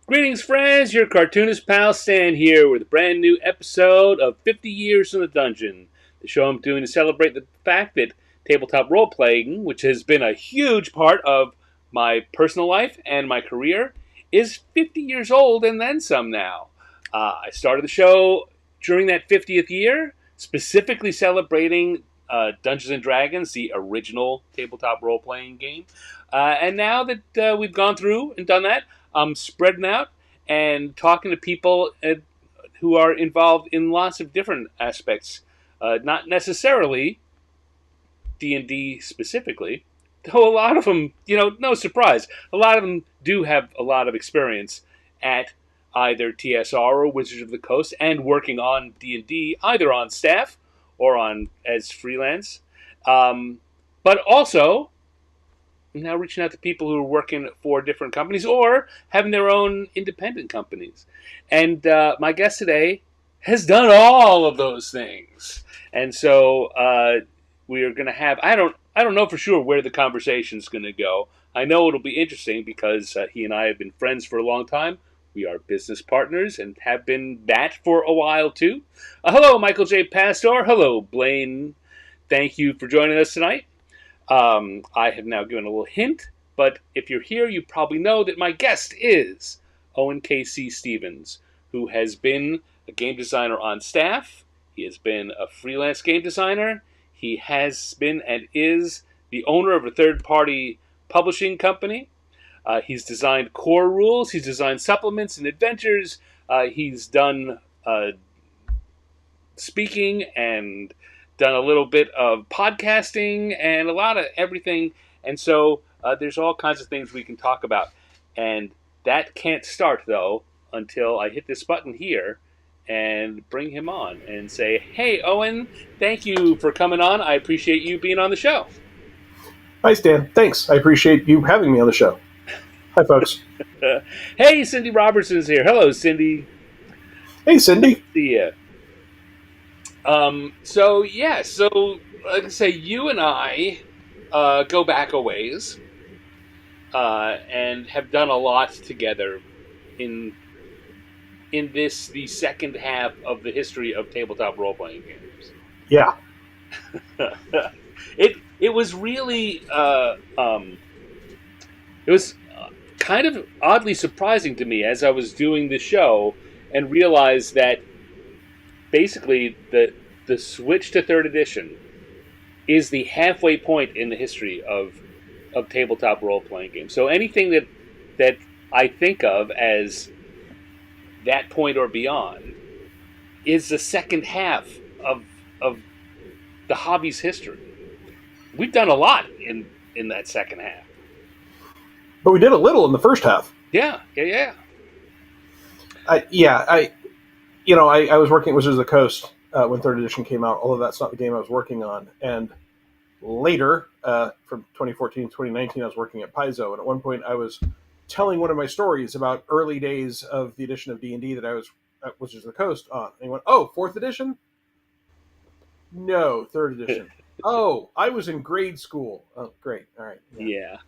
Greetings, friends. Your cartoonist pal Stan here with a brand new episode of 50 Years in the Dungeon. The show I'm doing to celebrate the fact that tabletop role-playing, which has been a huge part of my personal life and my career, is 50 years old and then some now. I started the show during that 50th year, specifically celebrating Dungeons & Dragons, the original tabletop role-playing game. And now that we've gone through and done that, I'm spreading out and talking to people who are involved in lots of different aspects, not necessarily D&D specifically, though a lot of them, no surprise, a lot of them do have a lot of experience at either TSR or Wizards of the Coast and working on D&D, either on staff or on as freelance. But also, I'm now reaching out to people who are working for different companies or having their own independent companies. And my guest today has done all of those things. And so we are going to have, I don't know for sure where the conversation's going to go. I know it'll be interesting because he and I have been friends for a long time. We are business partners and have been that for a while too. Hello, Michael J. Pastor. Hello, Blaine. Thank you for joining us tonight. I have now given a little hint, but if you're here, you probably know that my guest is Owen K.C. Stevens, who has been a game designer on staff. He has been a freelance game designer. He has been and is the owner of a third-party publishing company. He's designed core rules. He's designed supplements and adventures. He's done speaking and done a little bit of podcasting and a lot of everything. And so there's all kinds of things we can talk about. And that can't start, though, until I hit this button here and bring him on and say, hey, Owen, thank you for coming on. I appreciate you being on the show. Hi, Stan. Thanks. I appreciate you having me on the show. Hi, folks. Hey, Cindy Robertson's here. Hello, Cindy. Hey, Cindy. See ya. So like I say, you and I go back a ways and have done a lot together in this, the second half of the history of tabletop role-playing games. Yeah. It was really it was kind of oddly surprising to me as I was doing the show and realized that basically the switch to third edition is the halfway point in the history of tabletop role-playing games. So anything that I think of as that point or beyond is the second half of the hobby's history. We've done a lot in that second half. But we did a little in the first half. Yeah. I was working at Wizards of the Coast when third edition came out, although that's not the game I was working on. And later, from 2014 to 2019, I was working at Paizo. And at one point, I was telling one of my stories about early days of the edition of D&D that I was at Wizards of the Coast on. And he went, oh, 4th edition? No, 3rd edition. Oh, I was in grade school. Oh, great. All right. Yeah.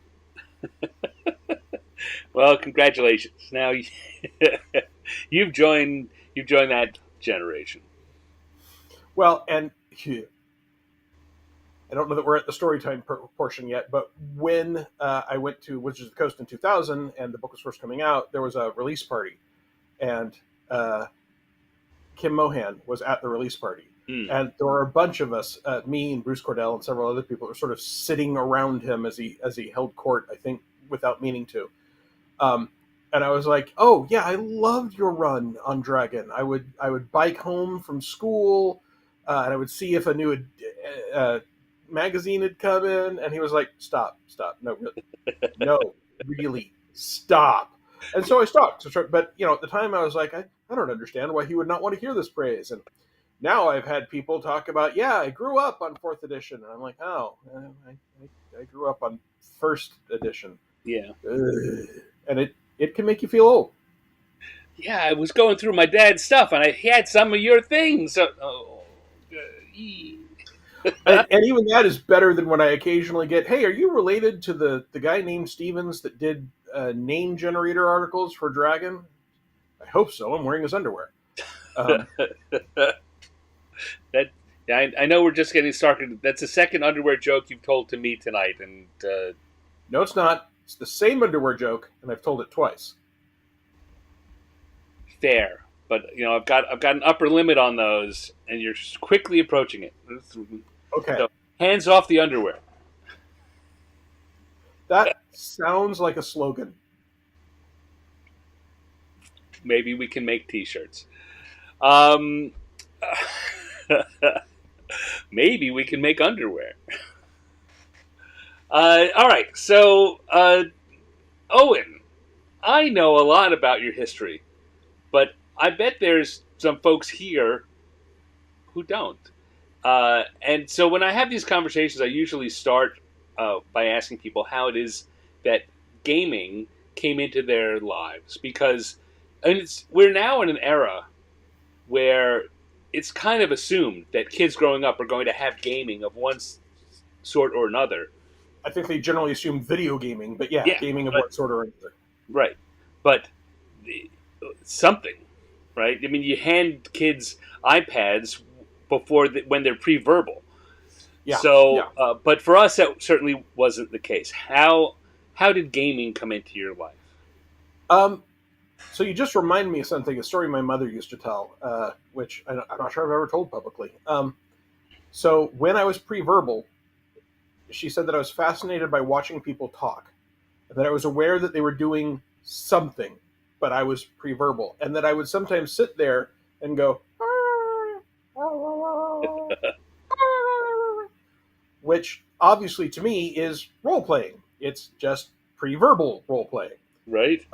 Well, congratulations. Now you've joined that generation. Well, and I don't know that we're at the story time portion yet, but when I went to Wizards of the Coast in 2000 and the book was first coming out, there was a release party, and Kim Mohan was at the release party. And there were a bunch of us, me and Bruce Cordell and several other people, were sort of sitting around him as he held court, I think, without meaning to. And I was like, "Oh yeah, I loved your run on Dragon. I would bike home from school, and I would see if a new magazine had come in." And he was like, "Stop, no, really, stop." And so I stopped. But at the time, I was like, I don't understand why he would not want to hear this praise. And now I've had people talk about, I grew up on 4th edition. And I'm like, oh, I grew up on 1st edition. Yeah. And it can make you feel old. Yeah, I was going through my dad's stuff, and he had some of your things. And even that is better than when I occasionally get, hey, are you related to the guy named Stevens that did name generator articles for Dragon? I hope so. I'm wearing his underwear. That I know we're just getting started. That's the second underwear joke you've told to me tonight, and No, it's not. It's the same underwear joke, and I've told it twice. fair. But I've got an upper limit on those, and you're quickly approaching it. Okay. So, hands off the underwear. That sounds like a slogan. Maybe we can make T-shirts. Um, maybe we can make underwear. All right, so Owen, I know a lot about your history, but I bet there's some folks here who don't. And so when I have these conversations, I usually start by asking people how it is that gaming came into their lives, because we're now in an era where it's kind of assumed that kids growing up are going to have gaming of one sort or another. I think they generally assume video gaming, but yeah, gaming of one sort or another. Right. But something, right? I mean, you hand kids iPads when they're pre-verbal. Yeah. So, yeah. But for us, that certainly wasn't the case. How did gaming come into your life? So you just reminded me of something, a story my mother used to tell, which I'm not sure I've ever told publicly. So when I was pre-verbal, she said that I was fascinated by watching people talk, and that I was aware that they were doing something, but I was pre-verbal, and that I would sometimes sit there and go, which obviously to me is role-playing. It's just pre-verbal role-playing. Right.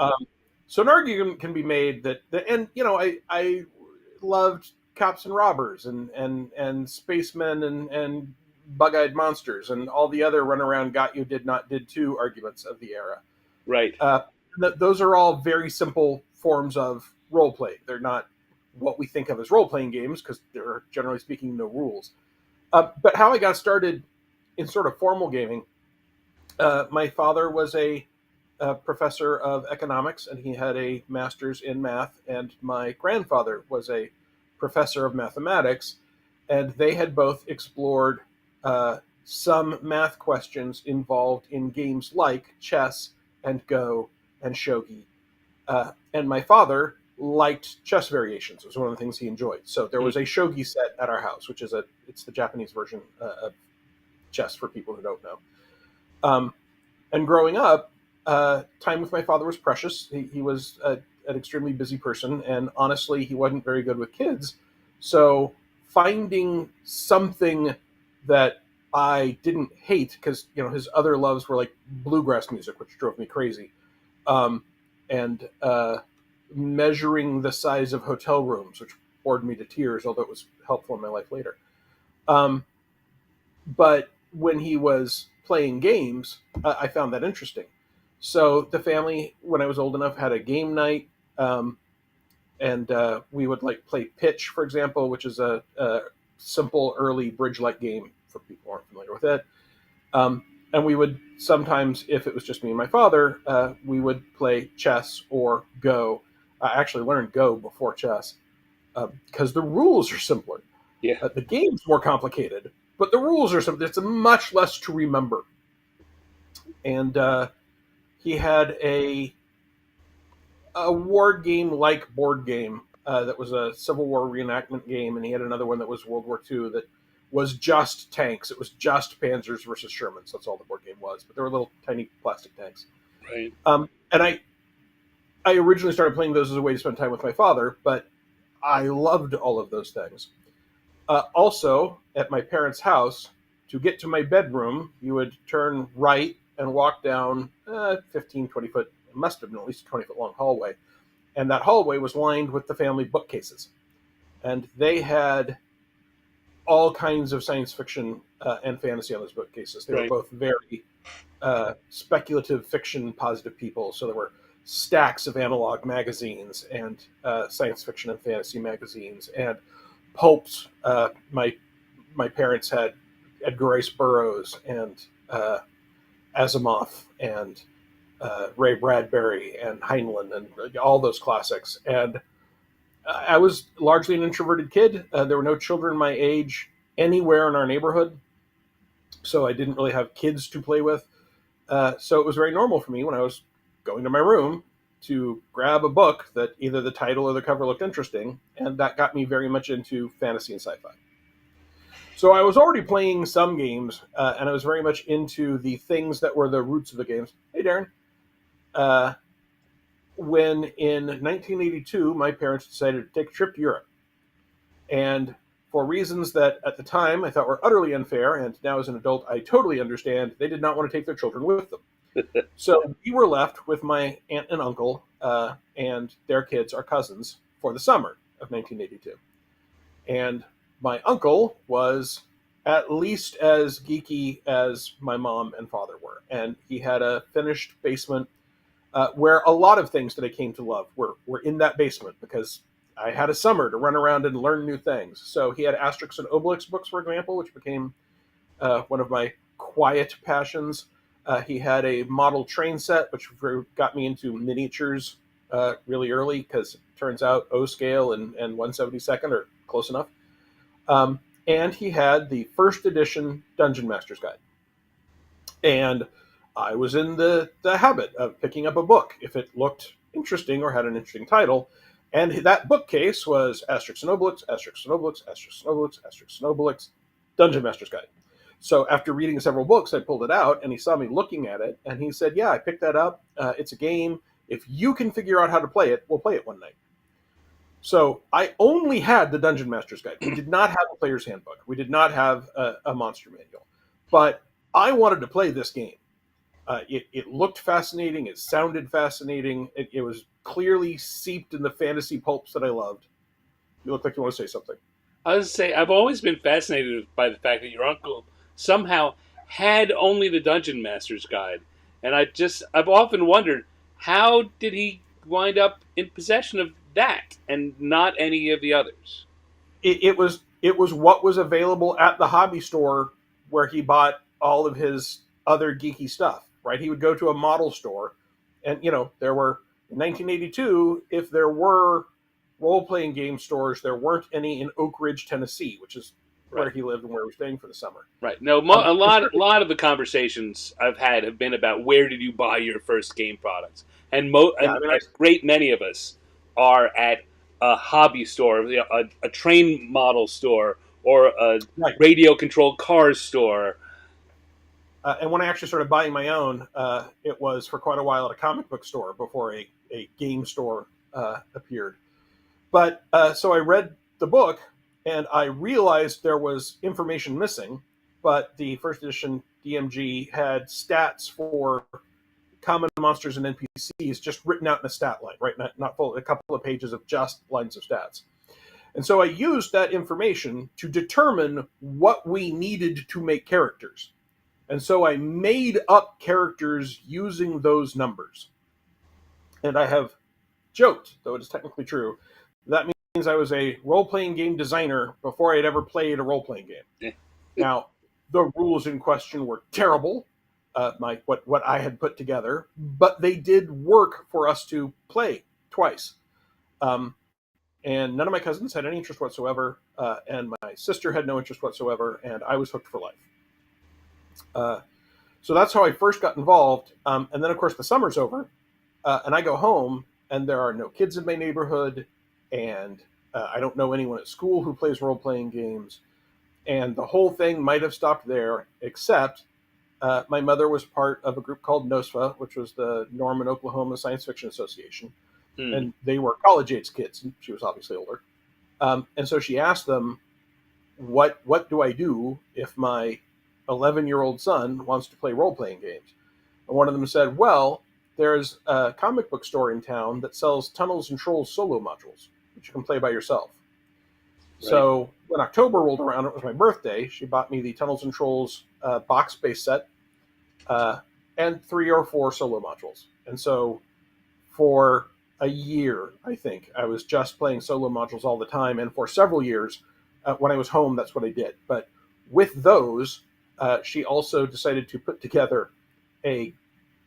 So an argument can be made that and I loved Cops and Robbers and Spacemen and Bug-Eyed Monsters and all the other run around got you did not did too arguments of the era. Right. Those are all very simple forms of role play. They're not what we think of as role playing games because there are generally speaking no rules. But how I got started in sort of formal gaming, my father was a professor of economics, and he had a master's in math, and my grandfather was a professor of mathematics, and they had both explored some math questions involved in games like chess and Go and shogi. And my father liked chess variations. It was one of the things he enjoyed. So there was a shogi set at our house, which is it's the Japanese version of chess for people who don't know. And growing up, time with my father was precious. He was an extremely busy person, and honestly, he wasn't very good with kids. So finding something that I didn't hate, because his other loves were like bluegrass music, which drove me crazy, and measuring the size of hotel rooms, which bored me to tears, although it was helpful in my life later. But when he was playing games, I found that interesting. So the family, when I was old enough, had a game night, and we would play Pitch, for example, which is a simple early bridge-like game for people who aren't familiar with it. And we would sometimes, if it was just me and my father, we would play chess or Go. I actually learned Go before chess because the rules are simpler. Yeah. The game's more complicated, but the rules are simple. It's much less to remember. And he had a war game-like board game that was a Civil War reenactment game, and he had another one that was World War II that was just tanks. It was just Panzers versus Shermans. That's all the board game was. But they were little tiny plastic tanks. Right. And I originally started playing those as a way to spend time with my father, but I loved all of those things. Also, at my parents' house, to get to my bedroom, you would turn right and walk down 15, 20 foot, it must have been at least a 20 foot long hallway. And that hallway was lined with the family bookcases. And they had all kinds of science fiction and fantasy on those bookcases. They were both very speculative fiction positive people. So there were stacks of analog magazines and science fiction and fantasy magazines and pulps. My parents had Edgar Rice Burroughs and Asimov and Ray Bradbury and Heinlein and all those classics. And I was largely an introverted kid. There were no children my age anywhere in our neighborhood, so I didn't really have kids to play with. So it was very normal for me when I was going to my room to grab a book that either the title or the cover looked interesting, and that got me very much into fantasy and sci-fi. So I was already playing some games, and I was very much into the things that were the roots of the games. Hey, Darren. When in 1982, my parents decided to take a trip to Europe. And for reasons that at the time I thought were utterly unfair, and now as an adult I totally understand, they did not want to take their children with them. So we were left with my aunt and uncle and their kids, our cousins, for the summer of 1982. And my uncle was at least as geeky as my mom and father were. And he had a finished basement where a lot of things that I came to love were in that basement because I had a summer to run around and learn new things. So he had Asterix and Obelix books, for example, which became one of my quiet passions. He had a model train set, which got me into miniatures really early because it turns out O scale and 1/72 are close enough. And he had the first edition Dungeon Master's Guide. And I was in the habit of picking up a book if it looked interesting or had an interesting title. And that bookcase was Asterix and Obelix, Asterix and Obelix, Asterix and Obelix, Asterix and Obelix, Dungeon Master's Guide. So after reading several books, I pulled it out, and he saw me looking at it, and he said, yeah, I picked that up. It's a game. If you can figure out how to play it, we'll play it one night. So I only had the Dungeon Master's Guide. We did not have a player's handbook. We did not have a monster manual. But I wanted to play this game. It looked fascinating. It sounded fascinating. It was clearly seeped in the fantasy pulps that I loved. You look like you want to say something. I was going to say, I've always been fascinated by the fact that your uncle somehow had only the Dungeon Master's Guide. And I've often wondered, how did he wind up in possession of that and not any of the others? It was what was available at the hobby store where he bought all of his other geeky stuff, right? He would go to a model store, and, there were, in 1982, if there were role-playing game stores, there weren't any in Oak Ridge, Tennessee, which is where he lived and where we were staying for the summer. Right. No, a lot of the conversations I've had have been about where did you buy your first game products, and a great many of us are at a hobby store, a train model store, or a radio-controlled cars store. And when I actually started buying my own, it was for quite a while at a comic book store before a game store appeared. But so I read the book, and I realized there was information missing, but the first edition DMG had stats for common monsters and NPCs just written out in a stat line, right? Not full, a couple of pages of just lines of stats. And so I used that information to determine what we needed to make characters. And so I made up characters using those numbers. And I have joked, though it is technically true, that means I was a role-playing game designer before I had ever played a role-playing game. Now, the rules in question were terrible, what I had put together, but they did work for us to play twice. And none of my cousins had any interest whatsoever, and my sister had no interest whatsoever, and I was hooked for life. So that's how I first got involved. And then, of course, the summer's over, and I go home, and there are no kids in my neighborhood, and I don't know anyone at school who plays role-playing games. And the whole thing might have stopped there, except my mother was part of a group called NOSFA, which was the Norman, Oklahoma Science Fiction Association. And they were college-age kids, and she was obviously older. And so she asked them, what do I do if my 11-year-old son wants to play role-playing games? And one of them said, well, there's a comic book store in town that sells Tunnels and Trolls solo modules, which you can play by yourself. Right. So when October rolled around, it was my birthday, she bought me the Tunnels and Trolls box-based set and 3 or 4 solo modules. And so for a year, I think, I was just playing solo modules all the time. And for several years, when I was home, that's what I did. But with those, she also decided to put together a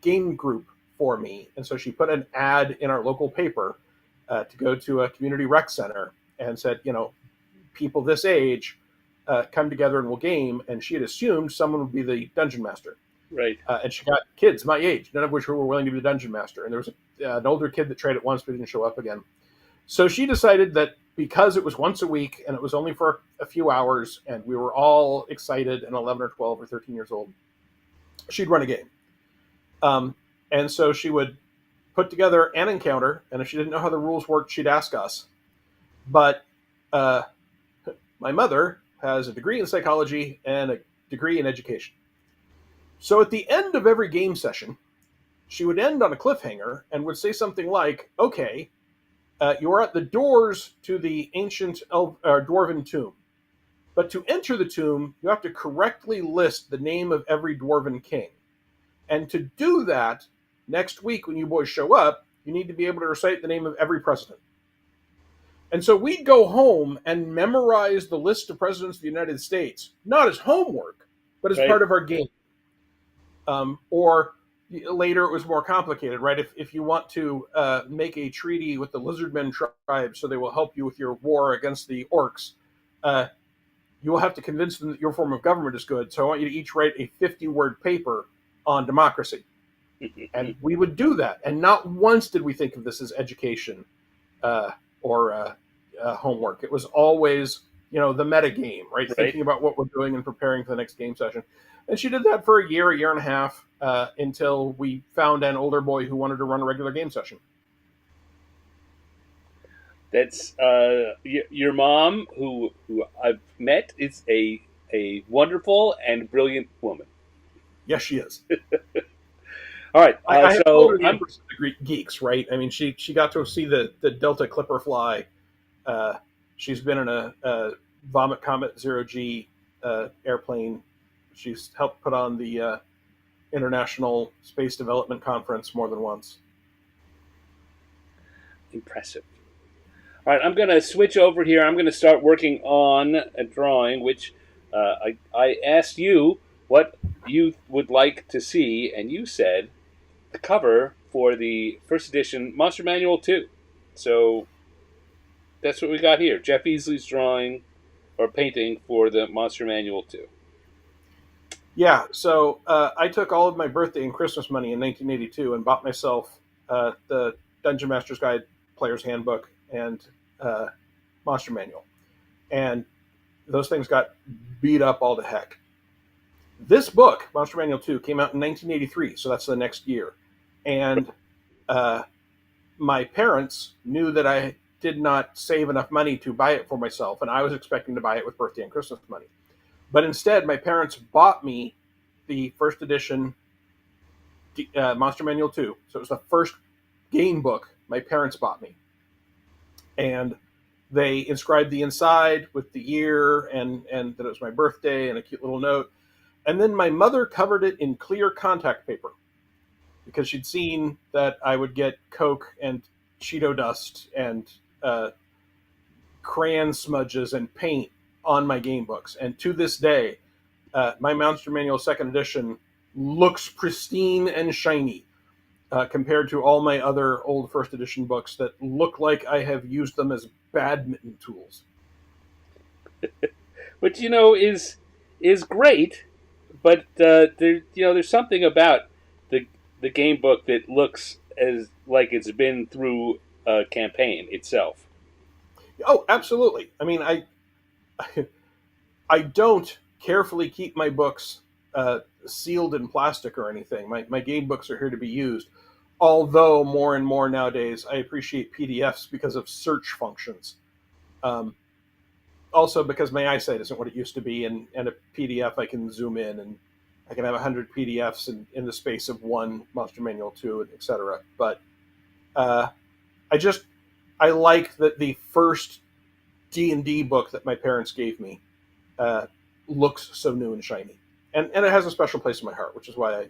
game group for me. And so she put an ad in our local paper to go to a community rec center and said, people this age come together and will game. And she had assumed someone would be the dungeon master. Right. And she got kids my age, none of which were willing to be the dungeon master. And there was an older kid that tried it once but didn't show up again. So she decided that because it was once a week and it was only for a few hours and we were all excited and 11 or 12 or 13 years old, she'd run a game. And so she would put together an encounter, and if she didn't know how the rules worked, she'd ask us. But my mother has a degree in psychology and a degree in education. So at the end of every game session, she would end on a cliffhanger and would say something like, okay, you are at the doors to the ancient dwarven tomb. But to enter the tomb, you have to correctly list the name of every dwarven king. And to do that, next week when you boys show up, you need to be able to recite the name of every president. And so we'd go home and memorize the list of presidents of the United States, not as homework, but as part of our game. Or later it was more complicated, right? If you want to make a treaty with the Lizardmen tribe so they will help you with your war against the orcs, you will have to convince them that your form of government is good. So I want you to each write a 50-word paper on democracy. And we would do that. And not once did we think of this as education or homework. It was always, the meta game, right? Thinking about what we're doing and preparing for the next game session. And she did that for a year and a half, until we found an older boy who wanted to run a regular game session. That's your mom, who I've met, is a wonderful and brilliant woman. Yes, she is. All right. I so I'm the geeks, right? I mean, she got to see the Delta Clipper fly. She's been in a Vomit Comet 0G airplane. She's helped put on the International Space Development Conference more than once. Impressive. All right, I'm going to switch over here. I'm going to start working on a drawing, which I asked you what you would like to see, and you said the cover for the first edition Monster Manual 2. So that's what we got here. Jeff Easley's drawing or painting for the Monster Manual 2. Yeah, so I took all of my birthday and Christmas money in 1982 and bought myself the Dungeon Master's Guide, Player's Handbook, and Monster Manual. And those things got beat up all to heck. This book, Monster Manual 2, came out in 1983, so that's the next year. And my parents knew that I did not save enough money to buy it for myself, and I was expecting to buy it with birthday and Christmas money. But instead, my parents bought me the first edition Monster Manual 2. So it was the first game book my parents bought me. And they inscribed the inside with the year and that it was my birthday and a cute little note. And then my mother covered it in clear contact paper because she'd seen that I would get Coke and Cheeto dust and crayon smudges and paint on my game books. And to this day, my Monster Manual 2nd edition looks pristine and shiny compared to all my other old 1st edition books that look like I have used them as badminton tools. Which, is great, but there's something about the game book that looks as like it's been through a campaign itself. Oh, absolutely. I mean, I don't carefully keep my books sealed in plastic or anything. My game books are here to be used. Although more and more nowadays, I appreciate PDFs because of search functions. Also because my eyesight isn't what it used to be, and a PDF I can zoom in, and I can have 100 PDFs in the space of one Monster Manual 2, etc. But I like that the first D&D book that my parents gave me looks so new and shiny. And it has a special place in my heart, which is why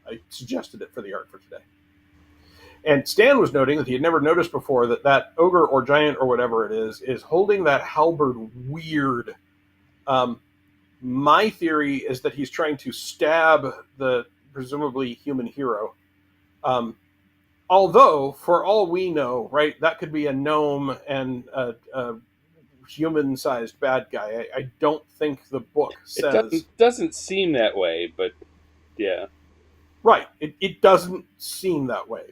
I suggested it for the art for today. And Stan was noting that he had never noticed before that ogre or giant or whatever it is holding that halberd weird. My theory is that he's trying to stab the presumably human hero Although, for all we know, right, that could be a gnome and a human-sized bad guy. I don't think the book It says... doesn't seem that way, but yeah. Right. It doesn't seem that way.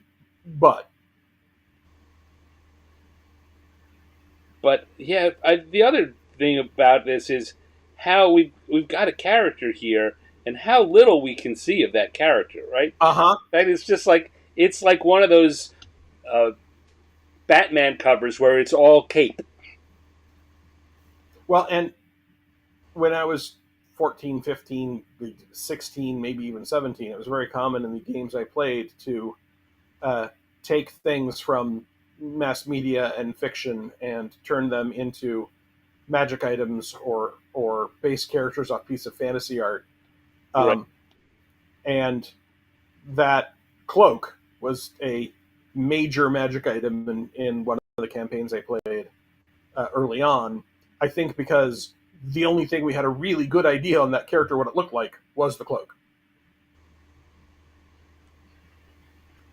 But yeah, the other thing about this is how we've got a character here and how little we can see of that character, right? uh-huh. That is just like it's like one of those uh, Batman covers where it's all cape. Well, and when I was 14, 15, 16, maybe even 17, it was very common in the games I played to take things from mass media and fiction and turn them into magic items or base characters off piece of fantasy art. Right. And that cloak was a major magic item in one of the campaigns I played early on. I think because the only thing we had a really good idea on that character, what it looked like, was the cloak.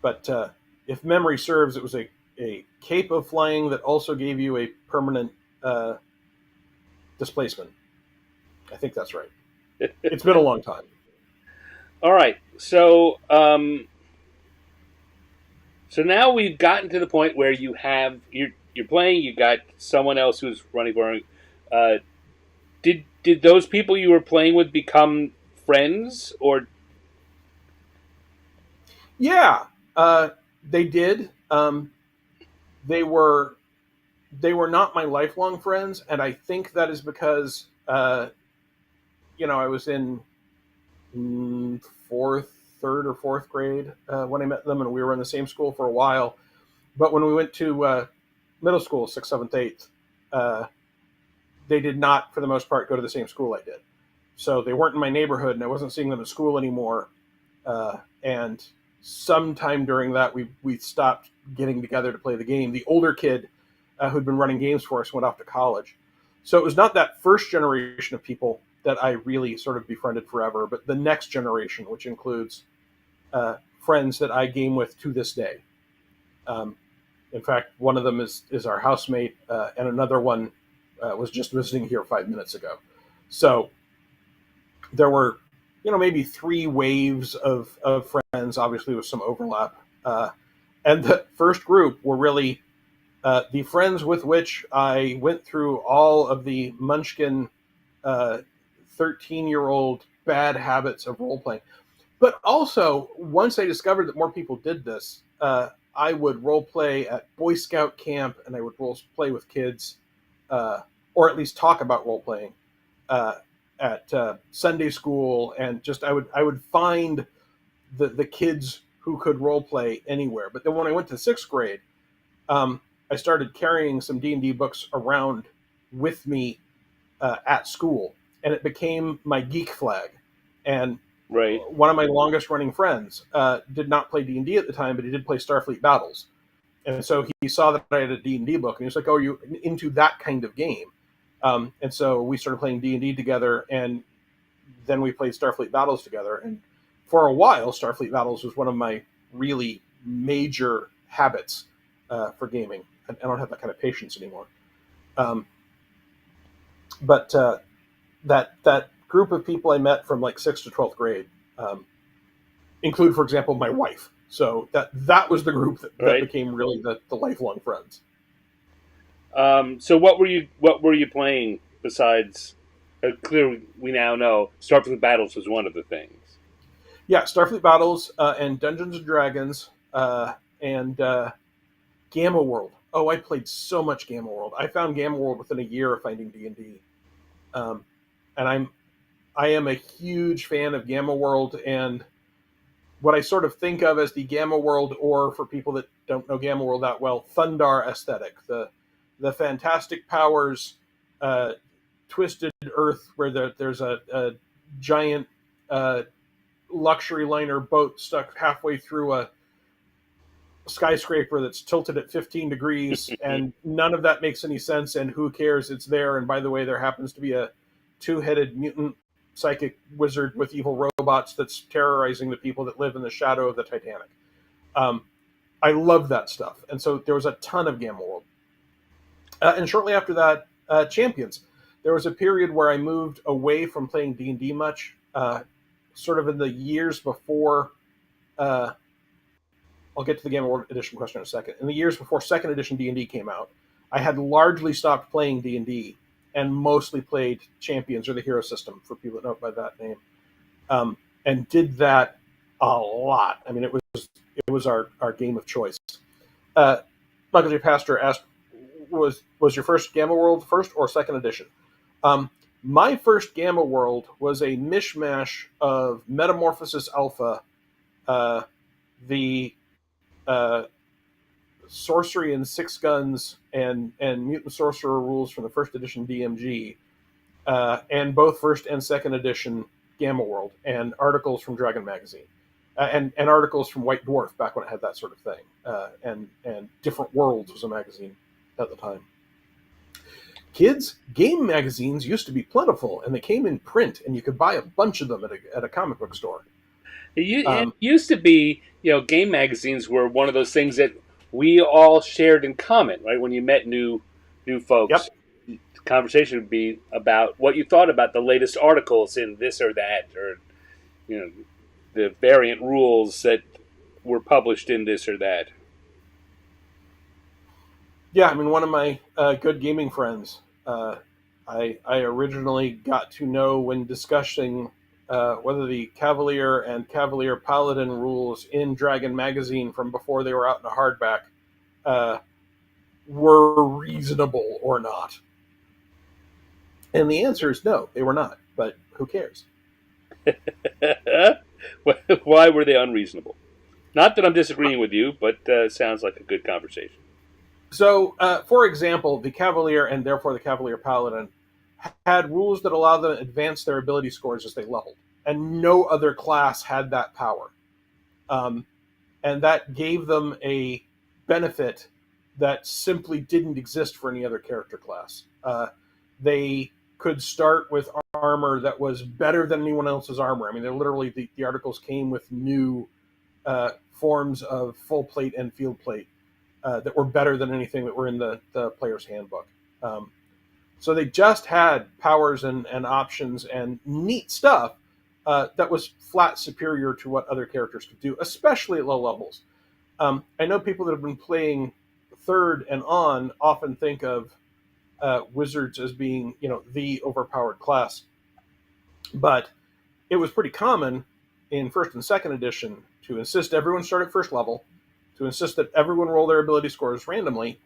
But if memory serves, it was a cape of flying that also gave you a permanent displacement. I think that's right. It's been a long time. All right, so so now we've gotten to the point where you're playing. You got someone else who's running for. Did those people you were playing with become friends or? Yeah, they did. They were not my lifelong friends, and I think that is because I was in third or fourth grade when I met them, and we were in the same school for a while. But when we went to middle school, 6th, 7th, 8th, they did not, for the most part, go to the same school I did. So they weren't in my neighborhood, and I wasn't seeing them at school anymore. And sometime during that, we stopped getting together to play the game. The older kid who'd been running games for us went off to college. So it was not that first generation of people that I really sort of befriended forever, but the next generation, which includes friends that I game with to this day. In fact, one of them is our housemate, and another one was just visiting here 5 minutes ago. So there were, maybe 3 waves of friends, obviously with some overlap. And the first group were really the friends with which I went through all of the Munchkin 13-year-old bad habits of role-playing. But also, once I discovered that more people did this, I would role-play at Boy Scout camp, and I would role-play with kids, or at least talk about role-playing at Sunday school, and just I would find the kids who could role-play anywhere. But then when I went to 6th grade, I started carrying some D&D books around with me at school, and it became my geek flag. And right. One of my longest running friends did not play D&D at the time, but he did play Starfleet Battles. And so he saw that I had a D&D book, and he was like, "Oh, you into that kind of game?" And so we started playing D&D together, and then we played Starfleet Battles together. And for a while, Starfleet Battles was one of my really major habits for gaming. I don't have that kind of patience anymore. But that group of people I met from like 6th to 12th grade include, for example, my wife. So that was the group that became really the lifelong friends. So what were you playing besides? Clearly, we now know Starfleet Battles was one of the things. Yeah, Starfleet Battles and Dungeons and Dragons and Gamma World. Oh, I played so much Gamma World. I found Gamma World within a year of finding D&D, and I am a huge fan of Gamma World and what I sort of think of as the Gamma World, or for people that don't know Gamma World that well, Thundar aesthetic. The fantastic powers, twisted Earth where there's a giant luxury liner boat stuck halfway through a skyscraper that's tilted at 15 degrees, and none of that makes any sense, and who cares? It's there. And by the way, there happens to be a 2-headed mutant psychic wizard with evil robots that's terrorizing the people that live in the shadow of the Titanic. I loved that stuff, and so there was a ton of Gamma World. And shortly after that, Champions. There was a period where I moved away from playing D&D much, sort of in the years before. I'll get to the Gamma World Edition question in a second. In the years before Second Edition D&D came out, I had largely stopped playing D&D and mostly played Champions, or the Hero System, for people that know it by that name, and did that a lot. I mean, it was our game of choice. Michael J. Pastor asked, was your first Gamma World first or Second Edition? My first Gamma World was a mishmash of Metamorphosis Alpha, the Sorcery and Six Guns, and Mutant Sorcerer rules from the First Edition DMG, and both First and Second Edition Gamma World, and articles from Dragon Magazine, and articles from White Dwarf back when it had that sort of thing, and Different Worlds was a magazine at the time. Kids, game magazines used to be plentiful, and they came in print, and you could buy a bunch of them at a comic book store. It used to be, game magazines were one of those things that we all shared in common, right? When you met new folks, Yep. The conversation would be about what you thought about the latest articles in this or that, or the variant rules that were published in this or that. Yeah, I mean, one of my good gaming friends, I originally got to know when discussing whether the Cavalier and Cavalier Paladin rules in Dragon Magazine from before they were out in a hardback were reasonable or not. And the answer is no, they were not, but who cares? Why were they unreasonable? Not that I'm disagreeing with you, but sounds like a good conversation. So, for example, the Cavalier and therefore the Cavalier Paladin had rules that allowed them to advance their ability scores as they leveled, and no other class had that power. And that gave them a benefit that simply didn't exist for any other character class. They could start with armor that was better than anyone else's armor. I mean, they're literally the articles came with new forms of full plate and field plate that were better than anything that were in the player's handbook. So they just had powers and options and neat stuff that was flat superior to what other characters could do, especially at low levels. I know people that have been playing third and on often think of wizards as being, the overpowered class. But it was pretty common in first and second edition to insist everyone start at first level, to insist that everyone roll their ability scores randomly.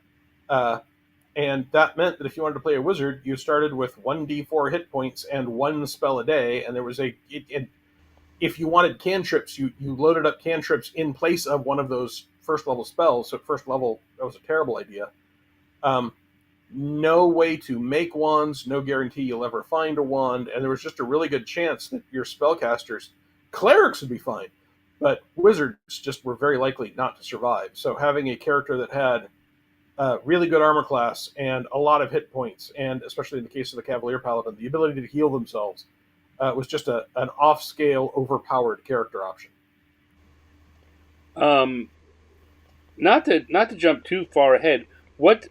And that meant that if you wanted to play a wizard, you started with 1d4 hit points and one spell a day. And there was if you wanted cantrips, you loaded up cantrips in place of one of those first level spells. So at first level, that was a terrible idea. No way to make wands, no guarantee you'll ever find a wand, and there was just a really good chance that your spellcasters, clerics would be fine, but wizards just were very likely not to survive. So having a character that had really good armor class and a lot of hit points, and especially in the case of the Cavalier Paladin, the ability to heal themselves, was just an off-scale, overpowered character option. Not to jump too far ahead, what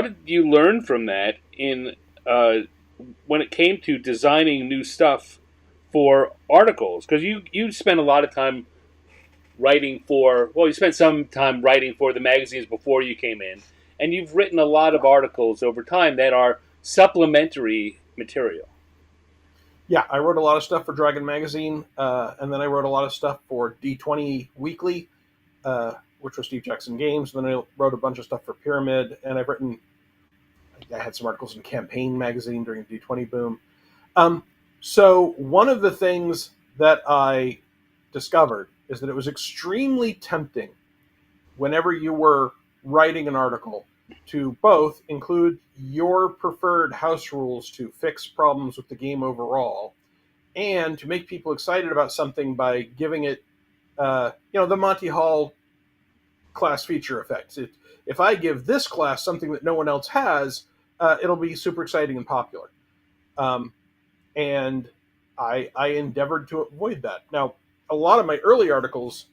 did you learn from that in when it came to designing new stuff for articles? Because you spent a lot of time you spent some time writing for the magazines before you came in, and you've written a lot of articles over time that are supplementary material. Yeah, I wrote a lot of stuff for Dragon Magazine, and then I wrote a lot of stuff for D20 Weekly, which was Steve Jackson Games. And then I wrote a bunch of stuff for Pyramid, and I had some articles in Campaign Magazine during the D20 boom. So one of the things that I discovered is that it was extremely tempting whenever you were writing an article to both include your preferred house rules to fix problems with the game overall, and to make people excited about something by giving it, the Monty Hall class feature effect. If I give this class something that no one else has, it'll be super exciting and popular. And I endeavored to avoid that. Now, a lot of my early articles,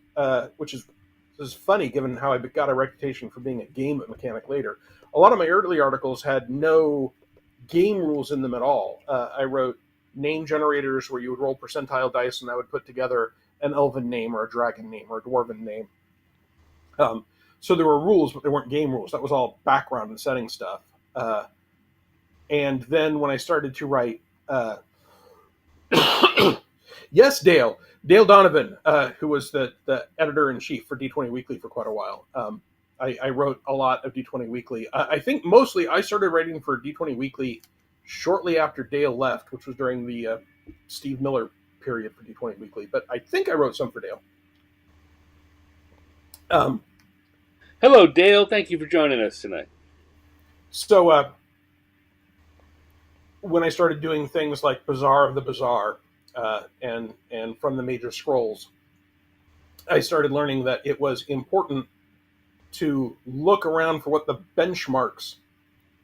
which is funny given how I got a reputation for being a game mechanic later. A lot of my early articles had no game rules in them at all. I wrote name generators where you would roll percentile dice, and I would put together an elven name or a dragon name or a dwarven name. So there were rules, but they weren't game rules. That was all background and setting stuff. And then when I started to write, yes, Dale Donovan, who was the editor in chief for D20 Weekly for quite a while. I wrote a lot of D20 Weekly. I think mostly I started writing for D20 Weekly shortly after Dale left, which was during the Steve Miller period for D20 Weekly. But I think I wrote some for Dale. Hello, Dale. Thank you for joining us tonight. So when I started doing things like Bazaar of the Bazaar and From the Major Scrolls, I started learning that it was important to look around for what the benchmarks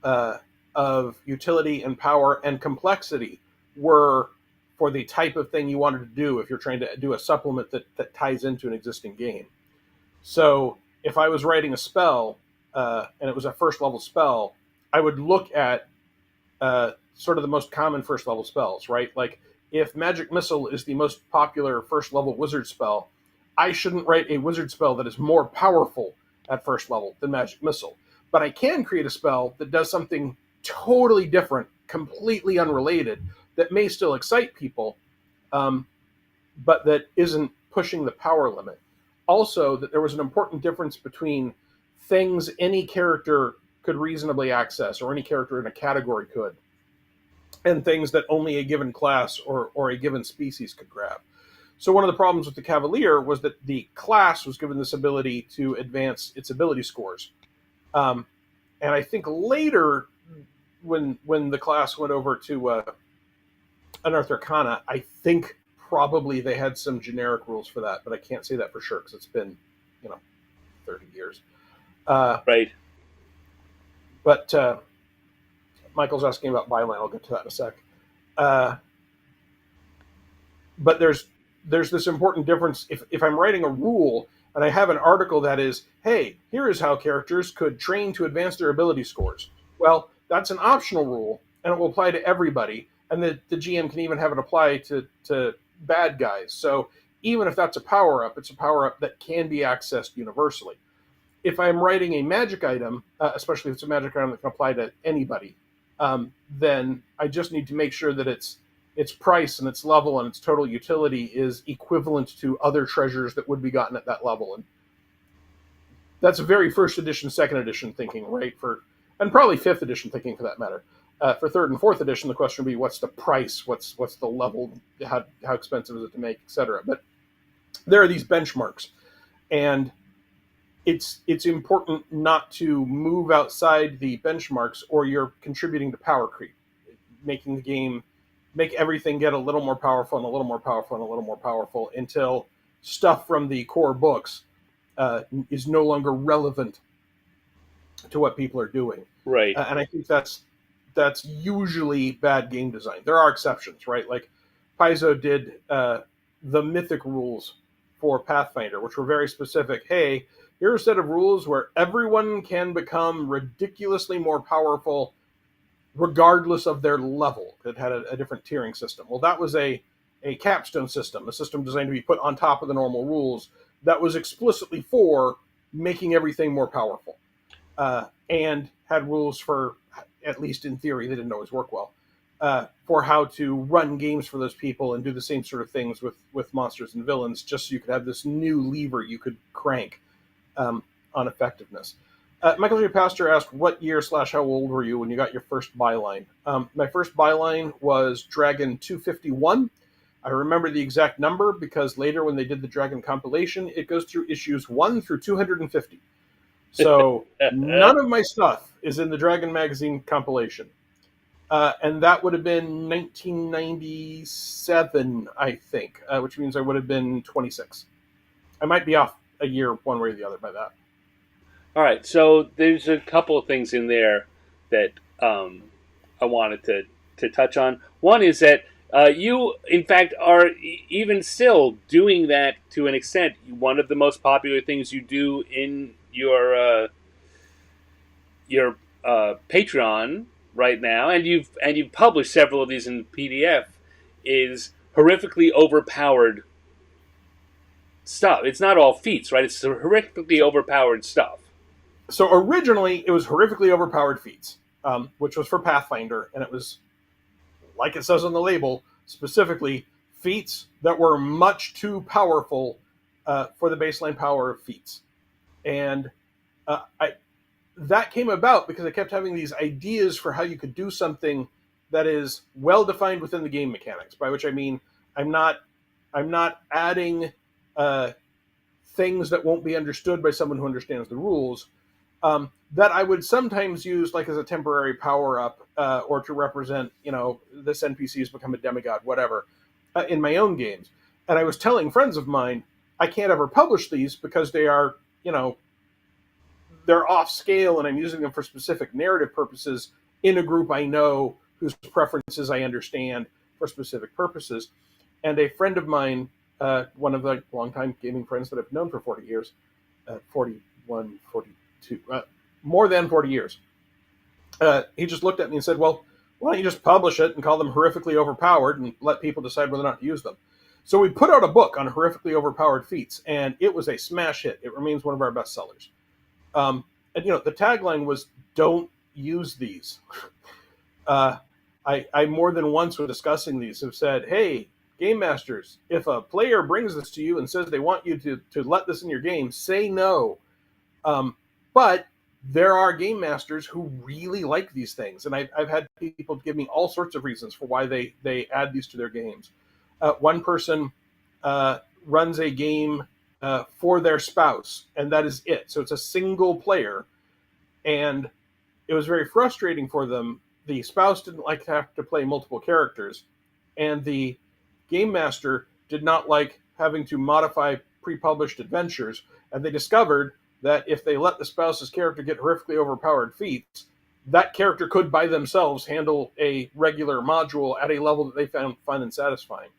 of utility and power and complexity were for the type of thing you wanted to do if you're trying to do a supplement that ties into an existing game. So if I was writing a spell and it was a first level spell, I would look at sort of the most common first level spells, right? Like if Magic Missile is the most popular first level wizard spell, I shouldn't write a wizard spell that is more powerful at first level than Magic Missile. But I can create a spell that does something totally different, completely unrelated, that may still excite people, but that isn't pushing the power limit. Also, that there was an important difference between things any character could reasonably access, or any character in a category could, and things that only a given class or a given species could grab. So one of the problems with the Cavalier was that the class was given this ability to advance its ability scores. And I think later, when the class went over to Unearthed Arcana, I think probably they had some generic rules for that, but I can't say that for sure because it's been, 30 years. Right. But Michael's asking about byline. I'll get to that in a sec. But there's this important difference. If I'm writing a rule and I have an article that is, hey, here is how characters could train to advance their ability scores. Well, that's an optional rule, and it will apply to everybody. And the GM can even have it apply to bad guys. So even if that's a power-up, it's a power-up that can be accessed universally. If I'm writing a magic item, especially if it's a magic item that can apply to anybody, then I just need to make sure that its price and its level and its total utility is equivalent to other treasures that would be gotten at that level. And that's a very first edition, second edition thinking, right? And probably fifth edition thinking for that matter. For third and fourth edition, the question would be, what's the price? What's the level? How expensive is it to make, etc. But there are these benchmarks, and it's important not to move outside the benchmarks, or you're contributing to power creep, making the game make everything get a little more powerful and a little more powerful and a little more powerful until stuff from the core books is no longer relevant to what people are doing. Right. And I think that's usually bad game design. There are exceptions, right? Like Paizo did the mythic rules for Pathfinder, which were very specific. Hey, here's a set of rules where everyone can become ridiculously more powerful regardless of their level. It had a different tiering system. Well, that was a capstone system, a system designed to be put on top of the normal rules that was explicitly for making everything more powerful, and had rules for, at least in theory, they didn't always work well, for how to run games for those people and do the same sort of things with monsters and villains, just so you could have this new lever you could crank on effectiveness. Michael J. Pastor asked, what year / how old were you when you got your first byline? My first byline was Dragon 251. I remember the exact number because later when they did the Dragon compilation, it goes through issues 1 through 250. So none of my stuff is in the Dragon magazine compilation. And that would have been 1997, I think, which means I would have been 26. I might be off a year one way or the other by that. All right, so there's a couple of things in there that I wanted to touch on. One is that You, in fact, are even still doing that to an extent. One of the most popular things you do in your Patreon right now, and you've published several of these in PDF, is horrifically overpowered stuff. It's not all feats, right? It's horrifically overpowered stuff. So originally, it was horrifically overpowered feats, which was for Pathfinder, and it was, like it says on the label, specifically feats that were much too powerful for the baseline power of feats. And that came about because I kept having these ideas for how you could do something that is well defined within the game mechanics. By which I mean I'm not adding things that won't be understood by someone who understands the rules. That I would sometimes use like as a temporary power up or to represent, this NPC has become a demigod, whatever, in my own games. And I was telling friends of mine, I can't ever publish these because they are, they're off scale and I'm using them for specific narrative purposes in a group I know whose preferences I understand for specific purposes. And a friend of mine, one of the longtime gaming friends that I've known for 40 years, 41, 42, more than 40 years, he just looked at me and said, well, why don't you just publish it and call them horrifically overpowered and let people decide whether or not to use them? So we put out a book on horrifically overpowered feats, and it was a smash hit. It remains one of our best sellers. And the tagline was, don't use these. I more than once when discussing these have said, hey, game masters, if a player brings this to you and says they want you to let this in your game, say no. But there are game masters who really like these things. And I've had people give me all sorts of reasons for why they add these to their games. One person runs a game for their spouse, and that is it. So it's a single player. And it was very frustrating for them. The spouse didn't like to have to play multiple characters, and the game master did not like having to modify pre-published adventures. And they discovered that if they let the spouse's character get horrifically overpowered feats, that character could by themselves handle a regular module at a level that they found fun and satisfying.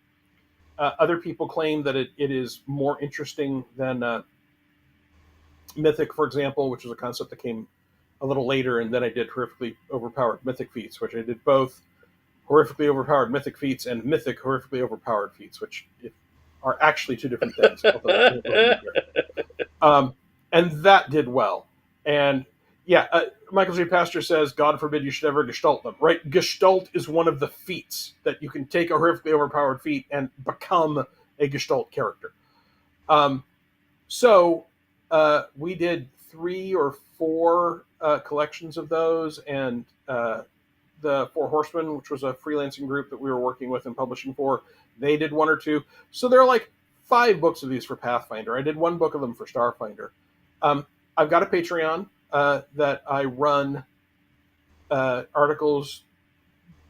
Other people claim that it is more interesting than Mythic, for example, which was a concept that came a little later, and then I did horrifically overpowered Mythic feats, which I did both horrifically overpowered Mythic feats and Mythic horrifically overpowered feats, which are actually two different things. And that did well. And Michael J. Pastor says, God forbid you should ever gestalt them, right? Gestalt is one of the feats that you can take a horrifically overpowered feat and become a gestalt character. So we did 3 or 4 collections of those, and the Four Horsemen, which was a freelancing group that we were working with and publishing for, they did 1 or 2. So there are like 5 books of these for Pathfinder. I did 1 book of them for Starfinder. I've got a Patreon that I run articles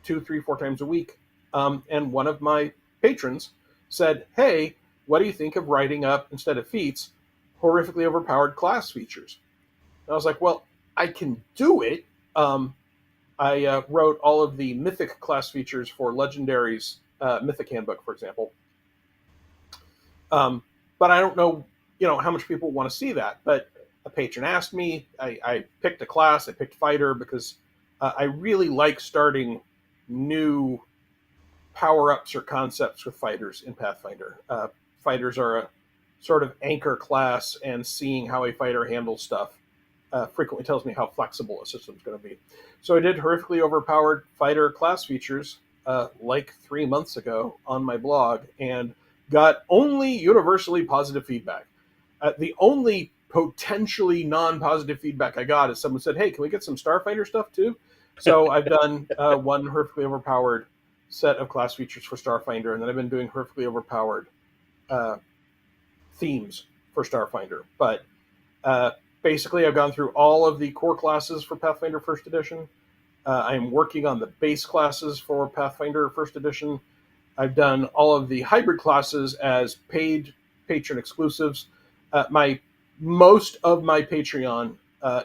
2, 3, 4 times a week. And one of my patrons said, hey, what do you think of writing up, instead of feats, horrifically overpowered class features? And I was like, well, I can do it. I wrote all of the Mythic class features for Legendary's Mythic Handbook, for example. But I don't know, how much people want to see that. But a patron asked me. I picked a class. I picked Fighter because I really like starting new power-ups or concepts with fighters in Pathfinder. Fighters are a sort of anchor class, and seeing how a fighter handles stuff frequently tells me how flexible a system's going to be. So I did horrifically overpowered fighter class features like 3 months ago on my blog, and got only universally positive feedback. The only potentially non-positive feedback I got is someone said, hey, can we get some Starfinder stuff too? So I've done 1 horrifically overpowered set of class features for Starfinder, and then I've been doing horrifically overpowered themes for Starfinder. But basically, I've gone through all of the core classes for Pathfinder First Edition. I'm working on the base classes for Pathfinder First Edition. I've done all of the hybrid classes as paid patron exclusives. Most of my Patreon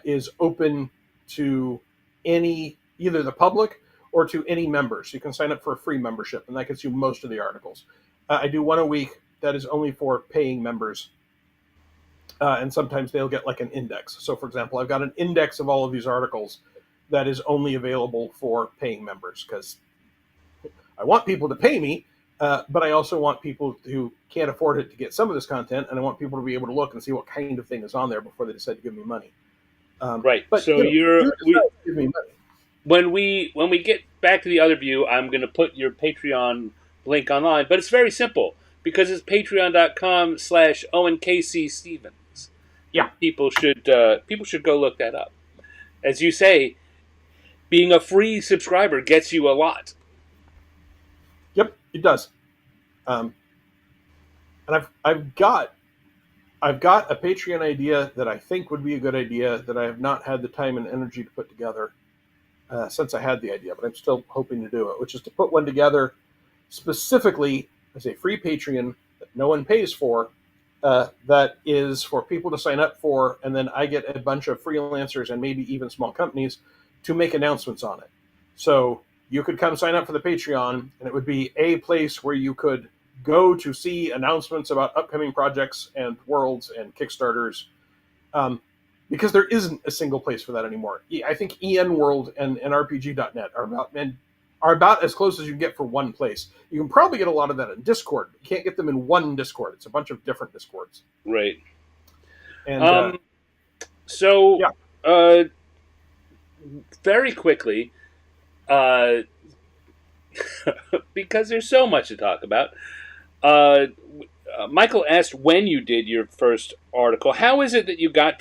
is open to either the public or to any member. So you can sign up for a free membership, and that gets you most of the articles. I do one a week that is only for paying members. And sometimes they'll get like an index. So, for example, I've got an index of all of these articles that is only available for paying members, because I want people to pay me, but I also want people who can't afford it to get some of this content, and I want people to be able to look and see what kind of thing is on there before they decide to give me money. Right. But So give me money. When we get back to the other view, I'm going to put your Patreon link online, but it's very simple because it's patreon.com/Owen K.C. Stevens. Yeah, people should go look that up. As you say, being a free subscriber gets you a lot. Yep, it does. And I've got a Patreon idea that I think would be a good idea that I have not had the time and energy to put together since I had the idea, but I'm still hoping to do it, which is to put one together specifically as a free Patreon that no one pays for, that is for people to sign up for, and then I get a bunch of freelancers and maybe even small companies to make announcements on it. So you could come sign up for the Patreon, and it would be a place where you could go to see announcements about upcoming projects and worlds and Kickstarters, because there isn't a single place for that anymore. I think EN World and RPG.net are about as close as you get for one place. You can probably get a lot of that in Discord. You can't get them in one Discord. It's a bunch of different Discords. Right. And very quickly, because there's so much to talk about, Michael asked when you did your first article. How is it that you got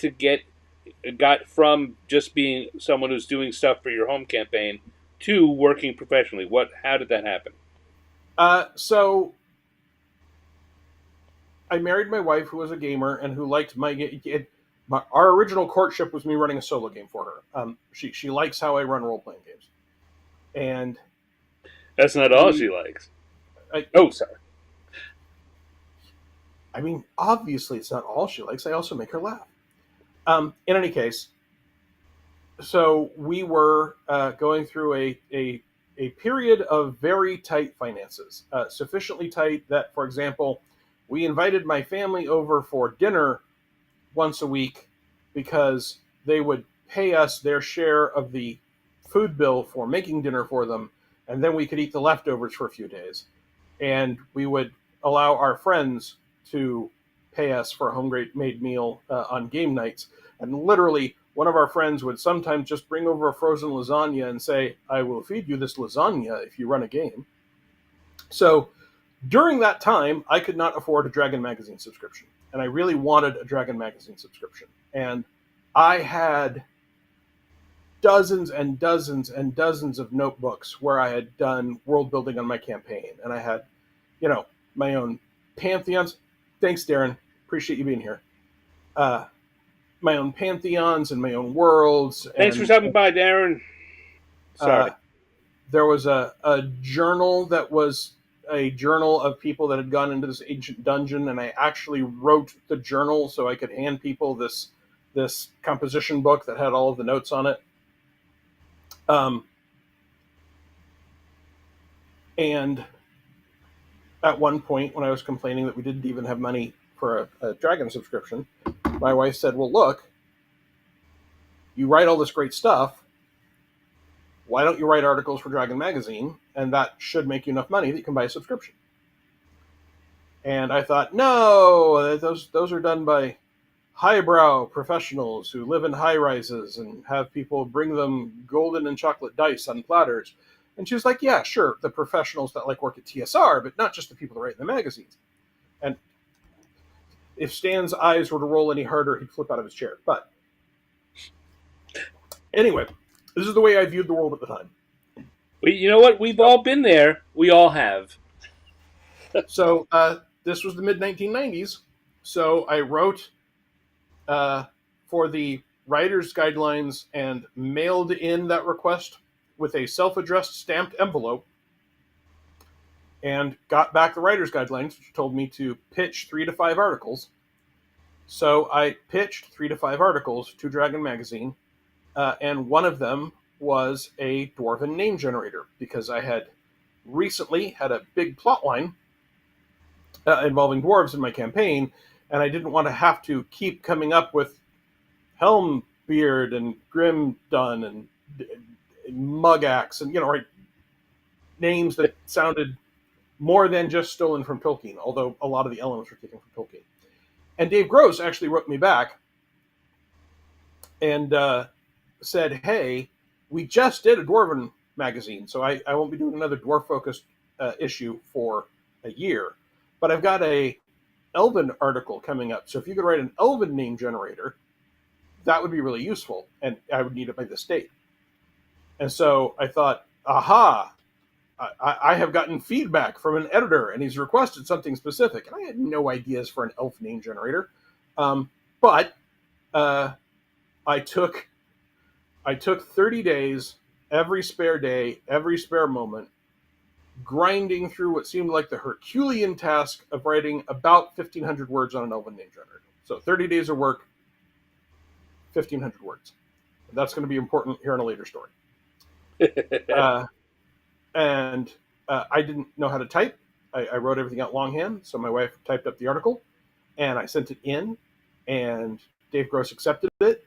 from just being someone who's doing stuff for your home campaign to working professionally? How did that happen? So I married my wife, who was a gamer and who liked my game. Our original courtship was me running a solo game for her. She likes how I run role-playing games. And that's not all she likes. Sorry. I mean, obviously it's not all she likes. I also make her laugh. In any case, so we were going through a period of very tight finances, sufficiently tight that, for example, we invited my family over for dinner once a week because they would pay us their share of the food bill for making dinner for them, and then we could eat the leftovers for a few days. And we would allow our friends to pay us for a home-made meal on game nights. And literally, one of our friends would sometimes just bring over a frozen lasagna and say, "I will feed you this lasagna if you run a game." So during that time, I could not afford a Dragon Magazine subscription. And I really wanted a Dragon Magazine subscription. And I had dozens and dozens and dozens of notebooks where I had done world building on my campaign. And I had, my own pantheons. Thanks, Darren. Appreciate you being here. My own pantheons and my own worlds. Thanks for stopping by, Darren. Sorry. There was a journal that was a journal of people that had gone into this ancient dungeon, and I actually wrote the journal so I could hand people this composition book that had all of the notes on it. And at one point, when I was complaining that we didn't even have money for a Dragon subscription, my wife said, "Well, look, you write all this great stuff. Why don't you write articles for Dragon Magazine? And that should make you enough money that you can buy a subscription." And I thought, no, those are done by highbrow professionals who live in high rises and have people bring them golden and chocolate dice on platters. And she was like, "Yeah, sure, the professionals that work at TSR, but not just the people that write in the magazines." And if Stan's eyes were to roll any harder, he'd flip out of his chair. But anyway, this is the way I viewed the world at the time. Well, you know what? We've all been there. We all have. So this was the mid-1990s. So I wrote for the writer's guidelines and mailed in that request with a self-addressed stamped envelope, and got back the writer's guidelines, which told me to pitch 3 to 5 articles. So I pitched 3 to 5 articles to Dragon Magazine, and one of them was a dwarven name generator, because I had recently had a big plot line involving dwarves in my campaign, and I didn't want to have to keep coming up with Helmbeard and Grimdun and Mugaxe and, right, names that sounded more than just stolen from Tolkien, although a lot of the elements were taken from Tolkien. And Dave Gross actually wrote me back and said, hey, we just did a Dwarven magazine, so I won't be doing another dwarf-focused issue for a year. But I've got a Elven article coming up, so if you could write an Elven name generator, that would be really useful, and I would need it by this date. And so I thought, aha, I have gotten feedback from an editor, and he's requested something specific. And I had no ideas for an elf name generator. But I took 30 days, every spare day, every spare moment, grinding through what seemed like the Herculean task of writing about 1,500 words on an elven name generator. So 30 days of work, 1,500 words. And that's going to be important here in a later story. And I didn't know how to type. I wrote everything out longhand, so my wife typed up the article, and I sent it in, and Dave Gross accepted it,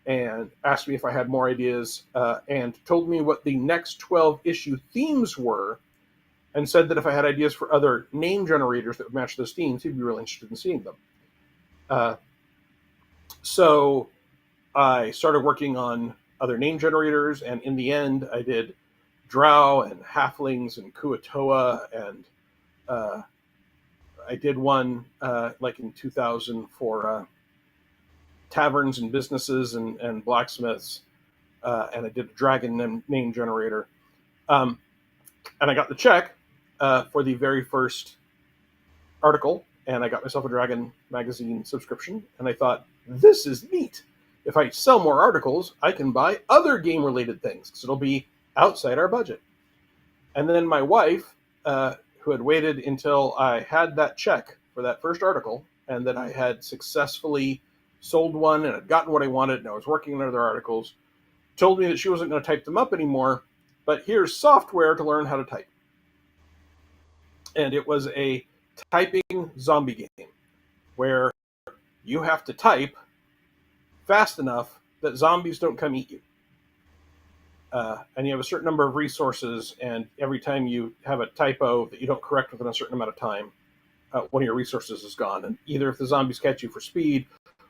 and asked me if I had more ideas, and told me what the next 12-issue themes were, and said that if I had ideas for other name generators that would match those themes, he'd be really interested in seeing them. So I started working on other name generators, and in the end, I did Drow and Halflings and Kuatoa, and I did one like in 2000 for taverns and businesses and blacksmiths, and I did a dragon name generator. And I got the check for the very first article, and I got myself a Dragon magazine subscription, and I thought, this is neat. If I sell more articles, I can buy other game-related things, because it'll be outside our budget. And then my wife, who had waited until I had that check for that first article, and that I had successfully sold one and had gotten what I wanted, and I was working on other articles, told me that she wasn't going to type them up anymore, but here's software to learn how to type. And it was a typing zombie game where you have to type fast enough that zombies don't come eat you. And you have a certain number of resources, and every time you have a typo that you don't correct within a certain amount of time, one of your resources is gone. And either if the zombies catch you for speed,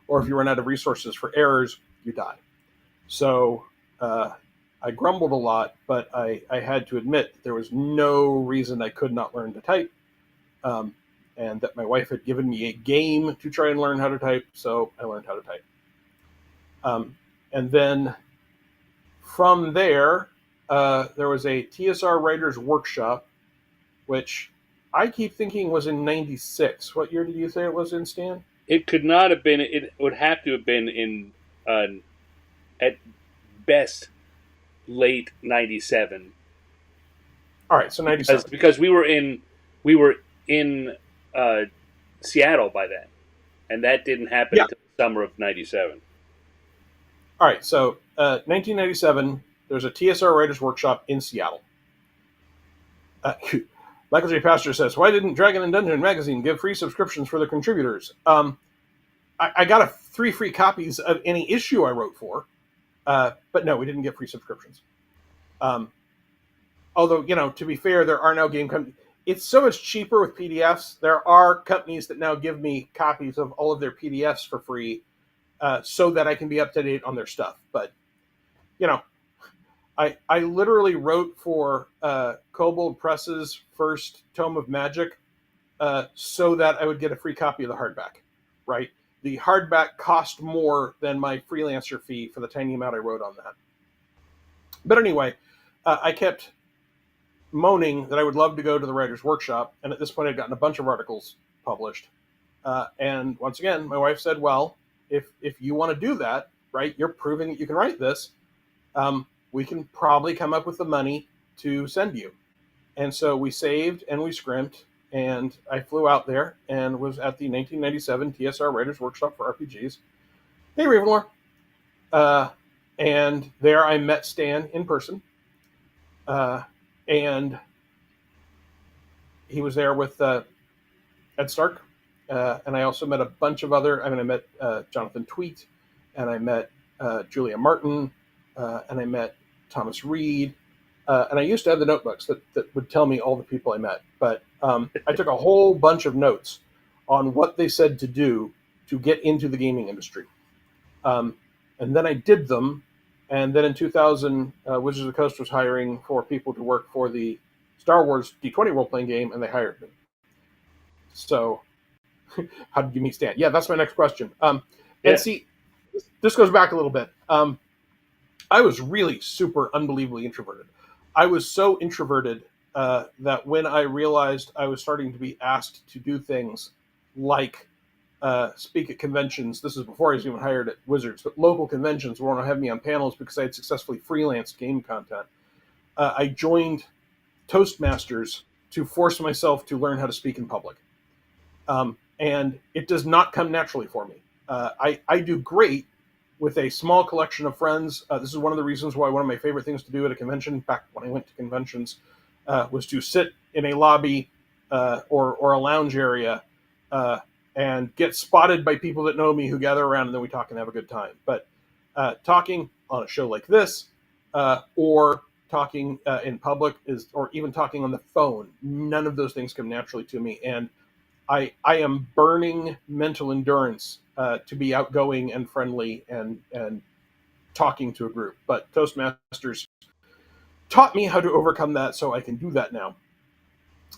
or if you run out of resources for errors, you die. So I grumbled a lot, but I had to admit that there was no reason I could not learn to type, and that my wife had given me a game to try and learn how to type, so I learned how to type. And then from there, there was a TSR Writers Workshop, which I keep thinking was in 96. What year did you say it was in, Stan? It could not have been. It would have to have been in, at best, late 97. All right, so 97. Because we were in Seattle by then, and that didn't happen until the summer of 97. All right, so 1997, there's a TSR Writers Workshop in Seattle. Michael J. Pastor says, why didn't Dragon and Dungeon magazine give free subscriptions for their contributors? I got 3 free copies of any issue I wrote for, but no, we didn't get free subscriptions. Although, to be fair, there are now game companies. It's so much cheaper with PDFs. There are companies that now give me copies of all of their PDFs for free, so that I can be up to date on their stuff. But, I literally wrote for Kobold Press's first Tome of Magic so that I would get a free copy of the hardback, right? The hardback cost more than my freelancer fee for the tiny amount I wrote on that. But anyway, I kept moaning that I would love to go to the Writers' Workshop, and at this point I'd gotten a bunch of articles published. And once again, my wife said, well, if you want to do that, right, you're proving that you can write this, we can probably come up with the money to send you. And so we saved and we scrimped, and I flew out there and was at the 1997 TSR Writers Workshop for RPGs. Hey, Ravenlore. And there I met Stan in person. And he was there with Ed Stark. And I also met a bunch of other, I met Jonathan Tweet, and I met Julia Martin, and I met Thomas Reed. And I used to have the notebooks that would tell me all the people I met. But I took a whole bunch of notes on what they said to do to get into the gaming industry. And then I did them. And then in 2000, Wizards of the Coast was hiring for people to work for the Star Wars D20 role-playing game, and they hired me. So how did you meet Stan? Yeah, that's my next question. And see, this goes back a little bit. I was really super unbelievably introverted. I was so introverted that when I realized I was starting to be asked to do things like speak at conventions, this is before I was even hired at Wizards, but local conventions want to have me on panels because I had successfully freelanced game content. I joined Toastmasters to force myself to learn how to speak in public. And it does not come naturally for me. I do great with a small collection of friends. This is one of the reasons why one of my favorite things to do at a convention, back when I went to conventions, was to sit in a lobby or a lounge area and get spotted by people that know me who gather around, and then we talk and have a good time. But talking on a show like this, or talking in public, or even talking on the phone, none of those things come naturally to me. And I am burning mental endurance to be outgoing and friendly and talking to a group. But Toastmasters taught me how to overcome that, so I can do that now.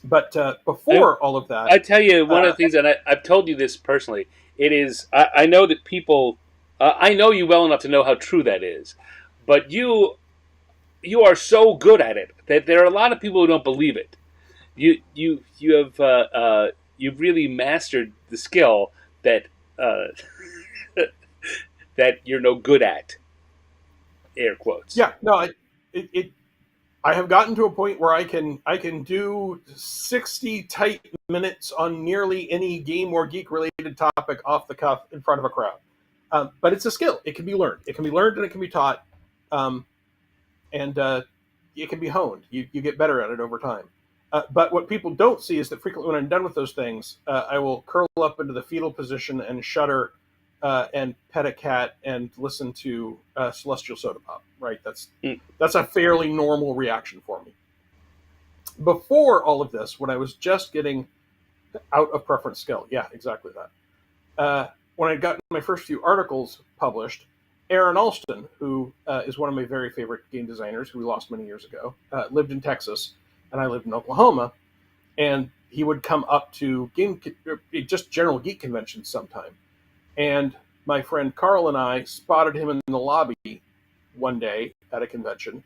But before all of that, I tell you, one of the things, and I've told you this personally, it is, I know that people, I know you well enough to know how true that is, but you are so good at it that there are a lot of people who don't believe it. You have you've really mastered the skill that that you're no good at. Air quotes. Yeah, no, I have gotten to a point where I can do 60 tight minutes on nearly any game or geek related topic off the cuff in front of a crowd. But it's a skill. It can be learned. It can be learned and it can be taught, and it can be honed. You get better at it over time. But what people don't see is that frequently when I'm done with those things, I will curl up into the fetal position and shudder and pet a cat and listen to Celestial Soda Pop. Right? That's a fairly normal reaction for me. Before all of this, when I was just getting out of preference skill, yeah, exactly that. When I'd gotten my first few articles published, Aaron Alston, who is one of my very favorite game designers, who we lost many years ago, lived in Texas, and I lived in Oklahoma, and he would come up to just general geek conventions sometime. And my friend Carl and I spotted him in the lobby one day at a convention,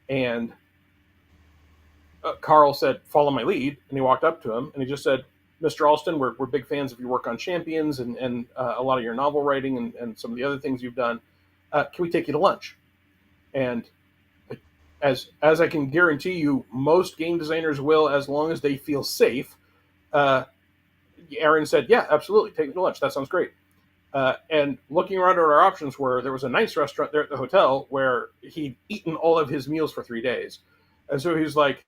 and Carl said, "Follow my lead," and he walked up to him, and he just said, "Mr. Alston, we're big fans of your work on Champions and a lot of your novel writing and some of the other things you've done. Can we take you to lunch?" And as I can guarantee you, most game designers will, as long as they feel safe. Aaron said, "Yeah, absolutely, take me to lunch. That sounds great." And looking around at our options, there was a nice restaurant there at the hotel where he'd eaten all of his meals for 3 days. And so he was like, "If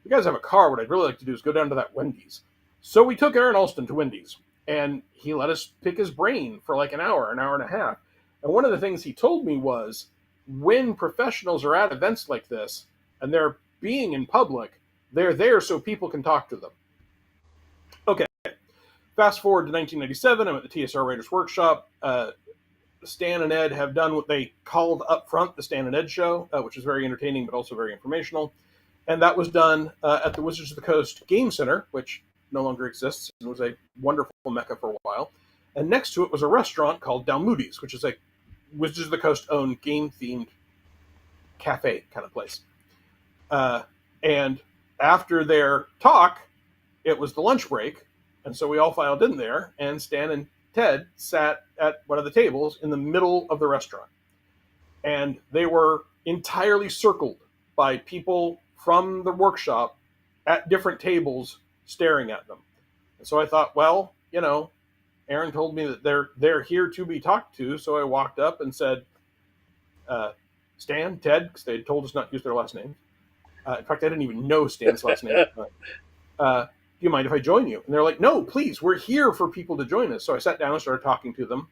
you guys have a car, what I'd really like to do is go down to that Wendy's." So we took Aaron Alston to Wendy's, and he let us pick his brain for like an hour and a half. And one of the things he told me was, when professionals are at events like this and they're being in public, they're there so people can talk to them. Okay. Fast forward to 1997, I'm at the TSR Writers Workshop. Stan and Ed have done what they called up front the Stan and Ed Show, which is very entertaining but also very informational. And that was done at the Wizards of the Coast Game Center, which no longer exists and was a wonderful mecca for a while. And next to it was a restaurant called Dalmoody's, which is a Wizards of the Coast owned game-themed cafe kind of place. And after their talk, it was the lunch break. And so we all filed in there, and Stan and Ted sat at one of the tables in the middle of the restaurant. And they were entirely circled by people from the workshop at different tables staring at them. And so I thought, well, Aaron told me that they're here to be talked to. So I walked up and said, Stan, Ted, because they had told us not to use their last names. In fact, I didn't even know Stan's last name. Do you mind if I join you? And they're like, no, please, we're here for people to join us. So I sat down and started talking to them,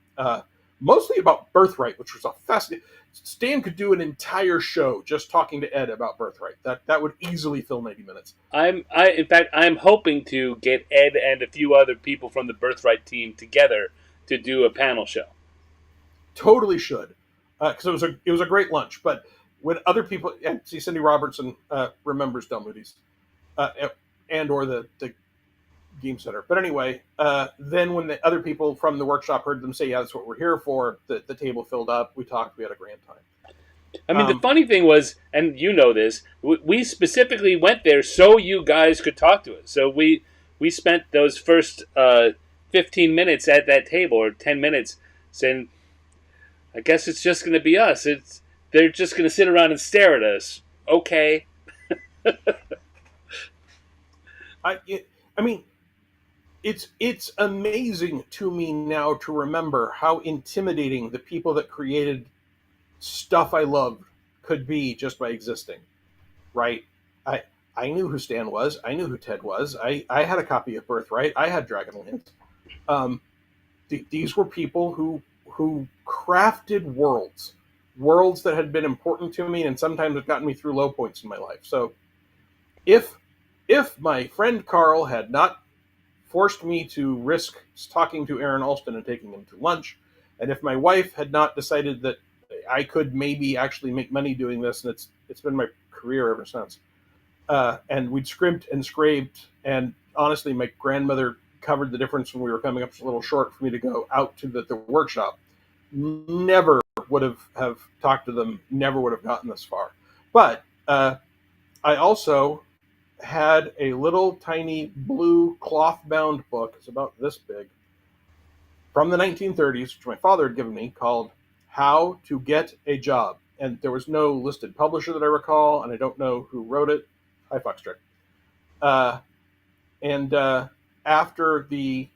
mostly about Birthright, which was a fascinating. Stan could do an entire show just talking to Ed about Birthright. That would easily fill 90 minutes. In fact, I'm hoping to get Ed and a few other people from the Birthright team together to do a panel show. Totally should, because it was a great lunch. But when other people, see, Cindy Robertson remembers Del Moody's, and or the game center. But anyway, then when the other people from the workshop heard them say, yeah, that's what we're here for, the table filled up, we talked, we had a grand time. I mean, the funny thing was, and you know this, we specifically went there so you guys could talk to us. So we spent those first 15 minutes at that table, or 10 minutes, saying, I guess it's just going to be us. They're just going to sit around and stare at us. Okay. I mean, it's amazing to me now to remember how intimidating the people that created stuff I loved could be just by existing, right? I knew who Stan was. I knew who Ted was. I had a copy of Birthright. I had Dragonlance. These were people who crafted worlds that had been important to me and sometimes have gotten me through low points in my life. So if my friend Carl had not forced me to risk talking to Aaron Alston and taking him to lunch, and if my wife had not decided that I could maybe actually make money doing this, and it's been my career ever since, and we'd scrimped and scraped, and honestly, my grandmother covered the difference when we were coming up just a little short for me to go out to the workshop, never would have talked to them, never would have gotten this far. But I also had a little tiny blue cloth-bound book, it's about this big, from the 1930s, which my father had given me, called How to Get a Job. And there was no listed publisher that I recall, and I don't know who wrote it. Hi, Foxtrot. After the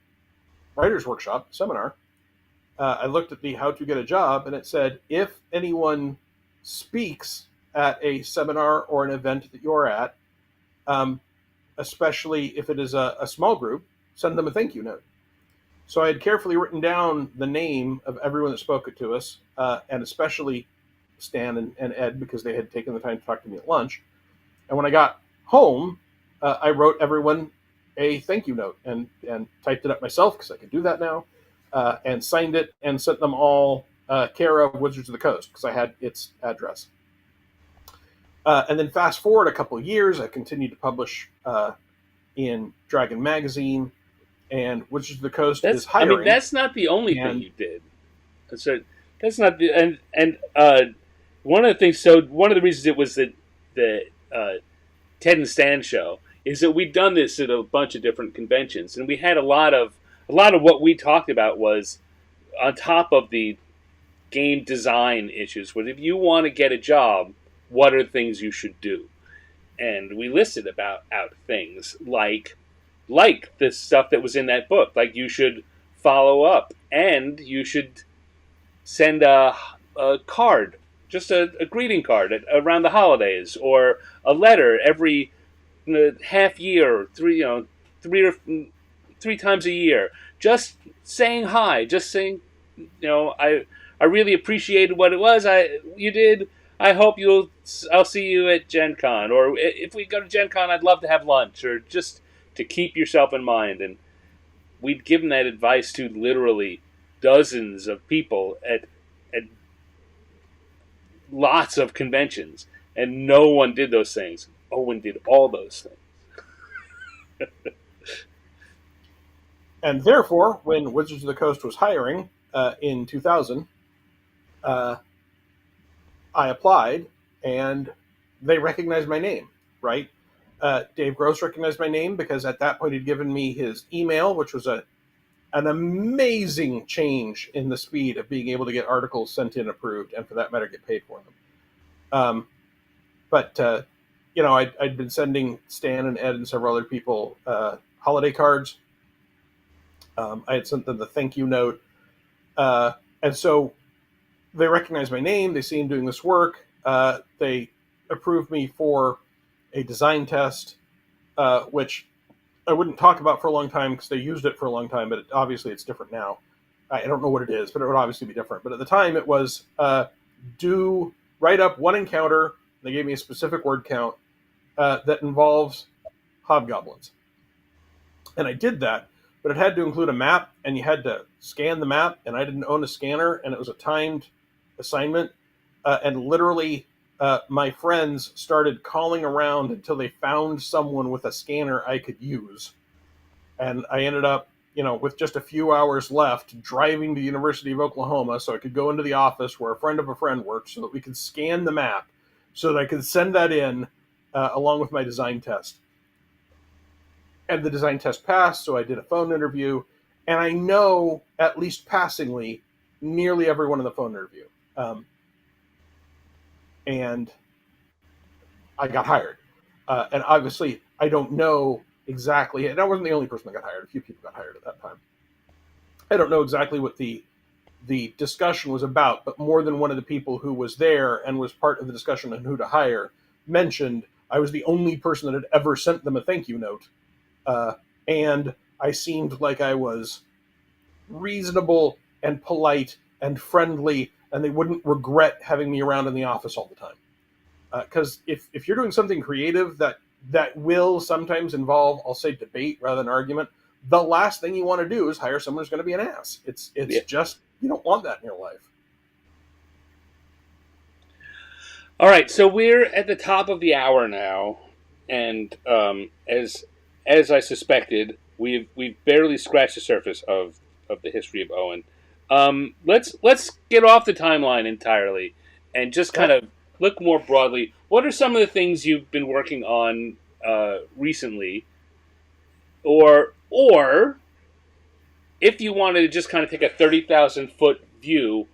writer's workshop seminar, I looked at the How to Get a Job, and it said, if anyone speaks at a seminar or an event that you're at, especially if it is a small group, send them a thank you note. So I had carefully written down the name of everyone that spoke it to us, and especially Stan and Ed, because they had taken the time to talk to me at lunch. And when I got home, I wrote everyone a thank you note and typed it up myself, because I could do that now, and signed it and sent them all care of Wizards of the Coast, because I had its address. And then fast forward a couple of years, I continued to publish in Dragon Magazine, and Wizards of the Coast is hiring. I mean, that's not the only thing you did. So that's not the and one of the things. So one of the reasons it was the Ted and Stan show is that we'd done this at a bunch of different conventions, and we had a lot of what we talked about was on top of the game design issues. Was if you want to get a job, what are things you should do? And we listed out things like the stuff that was in that book. Like you should follow up, and you should send a card, just a greeting card around the holidays, or a letter every half year, three times a year, just saying hi, just saying, I really appreciated what it was you did. I hope I'll see you at Gen Con, or if we go to Gen Con, I'd love to have lunch, or just to keep yourself in mind. And we'd given that advice to literally dozens of people at lots of conventions, and no one did those things. Owen did all those things. And therefore, when Wizards of the Coast was hiring in 2000, I applied, and they recognized my name, right? Dave Gross recognized my name because at that point he'd given me his email, which was an amazing change in the speed of being able to get articles sent in approved, and for that matter, get paid for them. I'd been sending Stan and Ed and several other people holiday cards. I had sent them the thank you note. And so they recognized my name. They see him doing this work. they approved me for a design test, which I wouldn't talk about for a long time because they used it for a long time, but obviously it's different now. I don't know what it is, but it would obviously be different. But at the time, it was write up one encounter. They gave me a specific word count that involves hobgoblins. And I did that, but it had to include a map, and you had to scan the map, and I didn't own a scanner, and it was a timed assignment. And literally, my friends started calling around until they found someone with a scanner I could use. And I ended up, with just a few hours left, driving to the University of Oklahoma so I could go into the office where a friend of a friend worked so that we could scan the map so that I could send that in along with my design test. And the design test passed, so I did a phone interview. And I know, at least passingly, nearly everyone in the phone interview. And I got hired. And obviously, I don't know exactly, and I wasn't the only person that got hired. A few people got hired at that time. I don't know exactly what the discussion was about, but more than one of the people who was there and was part of the discussion on who to hire mentioned I was the only person that had ever sent them a thank you note. And I seemed like I was reasonable and polite and friendly, and they wouldn't regret having me around in the office all the time. Because if you're doing something creative that will sometimes involve, I'll say, debate rather than argument, the last thing you want to do is hire someone who's going to be an ass. It's just, you don't want that in your life. All right, so we're at the top of the hour now, and as I suspected, we've barely scratched the surface of the history of Owen. Let's get off the timeline entirely and just kind of look more broadly. What are some of the things you've been working on recently, or if you wanted to just kind of take a 30,000-foot view,